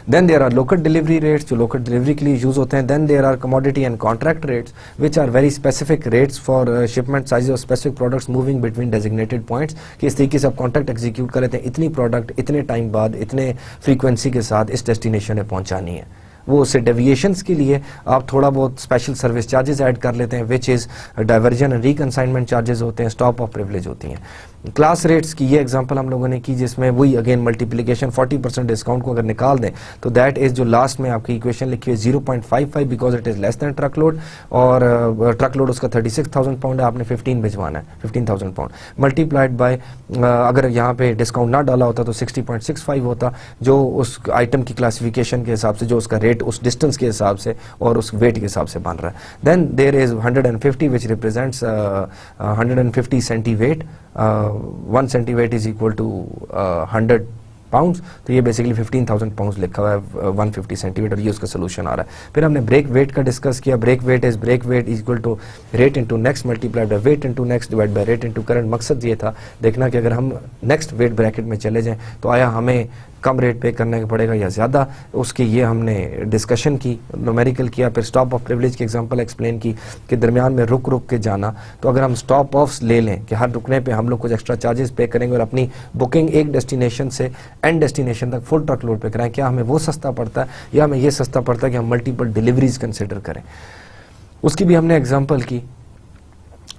Then there are local delivery rates जो local delivery के लिए यूज होते हैं. Then there are commodity and contract rates which are very specific rates for shipment sizes of specific products moving between designated points. कि इस तरीके से आप कॉन्ट्रैक्ट एग्जीक्यूट कर लेते हैं, इतनी प्रोडक्ट इतने टाइम बाद इतने फ्रीक्वेंसी के साथ इस डेस्टिनेशन में पहुंचानी है. वो उससे डेविएशंस के लिए आप थोड़ा बहुत स्पेशल सर्विस चार्जेस ऐड कर लेते हैं, which is diversion and reconsignment charges होते हैं, स्टॉप ऑफ प्रिविलेज होती हैं. क्लास रेट्स की ये एग्जांपल हम लोगों ने की जिसमें वही अगेन मल्टीप्लिकेशन 40% डिस्काउंट को अगर निकाल दें तो दैट इज जो लास्ट में आपकी इक्वेशन लिखी है 0.55 because it is less than truck load, और ट्रक लोड उसका 36,000 पाउंड है, आपने 15 भिजवाना है 15,000 पाउंड मल्टीप्लाइड बाय अगर यहाँ पे डिस्काउंट ना डाला होता तो 60.65 होता, जो उस आइटम की क्लासिफिकेशन के हिसाब से जो उसका रेट उस डिस्टेंस के हिसाब से और उस वेट के हिसाब से बन रहा है. Then there is 150 which represents 150 centi weight. 1 centi weight is equal to 100 pounds, तो ये बेसिकली 15,000 पाउंड्स लिखा हुआ है 150 सेंटीमीटर, ये उसका सोल्यूशन आ रहा है. फिर हमने ब्रेक वेट का डिस्कस किया. Break weight is equal to rate into next multiplied by weight into next divide by rate into current. मकसद ये था देखना कि अगर हम नेक्स्ट वेट ब्रैकेट में चले जाएं तो आया हमें कम रेट पे करने पड़ेगा या ज़्यादा, उसकी ये हमने डिस्कशन की, न्यूमेरिकल किया. फिर स्टॉप ऑफ प्रिविलेज की एग्जांपल एक्सप्लेन की कि दरमियान में रुक के जाना, तो अगर हम स्टॉप ऑफ्स ले लें कि हर रुकने पे हम लोग कुछ एक्स्ट्रा चार्जेस पे करेंगे और अपनी बुकिंग एक डेस्टिनेशन से एंड डेस्टिनेशन तक फुल ट्रक लोड पे कराएं, क्या हमें वो सस्ता पड़ता है या हमें ये सस्ता पड़ता है कि हम मल्टीपल डिलीवरीज कंसिडर करें. उसकी भी हमने एग्जाम्पल की.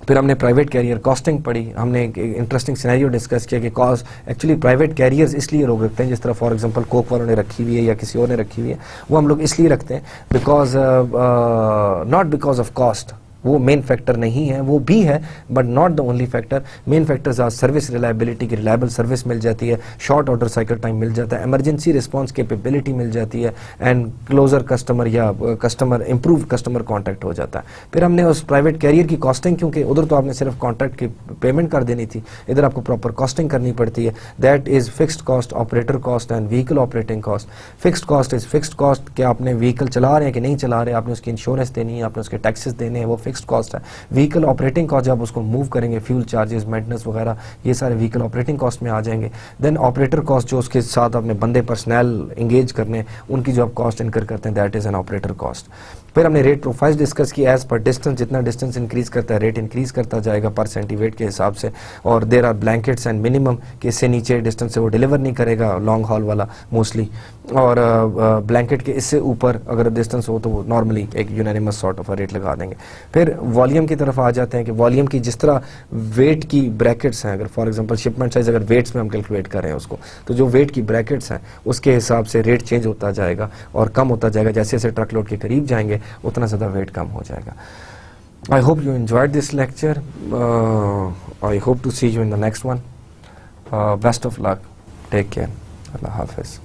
फिर हमने प्राइवेट कैरियर कॉस्टिंग पढ़ी. हमने एक इंटरेस्टिंग सिनेरियो डिस्कस किया कि कॉस्ट एक्चुअली प्राइवेट कैरियर्स इसलिए लोग रखते हैं, जिस तरह फॉर एग्जांपल कोक वालों ने रखी हुई है या किसी और ने रखी हुई है, वो हम लोग इसलिए रखते हैं because not because of cost, वो मेन फैक्टर नहीं है, वो भी है but not the only factor. Main factors are service reliability की रिलायबल सर्विस मिल जाती है, शॉर्ट ऑर्डर साइकिल टाइम मिल जाता है, इमरजेंसी रिस्पांस कैपेबिलिटी मिल जाती है एंड क्लोजर कस्टमर या कस्टमर इंप्रूव कस्टमर कॉन्टैक्ट हो जाता है. फिर हमने उस प्राइवेट कैरियर की कॉस्टिंग, क्योंकि उधर तो आपने सिर्फ कॉन्ट्रैक्ट की पेमेंट कर देनी थी, इधर आपको प्रॉपर कॉस्टिंग करनी पड़ती है. That is fixed cost, operator cost and vehicle operating cost. Fixed cost is fixed cost कि आपने व्हीकल चला रहे हैं कि नहीं चला रहे, आपने उसकी इंश्योरेंस देनी है, आपने उसके टैक्सेस देने हैं, वो फिक्स्ड कॉस्ट है. व्हीकल ऑपरेटिंग कॉस्ट जब उसको मूव करेंगे, फ्यूल चार्जेस, मेंटेनेंस वगैरह, ये सारे व्हीकल ऑपरेटिंग कॉस्ट में आ जाएंगे. देन ऑपरेटर कॉस्ट, जो उसके साथ अपने बंदे पर्सनल इंगेज करने, उनकी जो आप कॉस्ट इनकर करते हैं, that is an operator cost. फिर हमने रेट प्रोफाइल डिस्कस की, एज पर डिस्टेंस, जितना डिस्टेंस इंक्रीज करता है रेट इंक्रीज करता जाएगा पर सेंटीवेट के हिसाब से। और there are blankets and minimum कि इससे नीचे डिस्टेंस से वो डिलीवर नहीं करेगा लॉन्ग हॉल वाला मोस्टली, और ब्लैंकेट के इससे ऊपर अगर डिस्टेंस हो तो वो नॉर्मली एक यूनानिमस सॉर्ट ऑफ रेट लगा देंगे। फिर वॉल्यूम की तरफ आ जाते हैं कि वॉल्यूम की जिस तरह वेट की ब्रैकेट्स हैं, अगर फॉर एग्जांपल शिपमेंट साइज अगर वेट्स में हम कैलकुलेट कर रहे हैं उसको, तो जो वेट की ब्रैकेट्स हैं उसके हिसाब से रेट चेंज होता जाएगा और कम होता जाएगा। जैसे जैसे ट्रक लोड के करीब जाएंगे उतना ज़्यादा वेट कम हो जाएगा। I hope you enjoyed this lecture. I hope to see you in the next one. Best of luck. Take care. Allah Hafiz.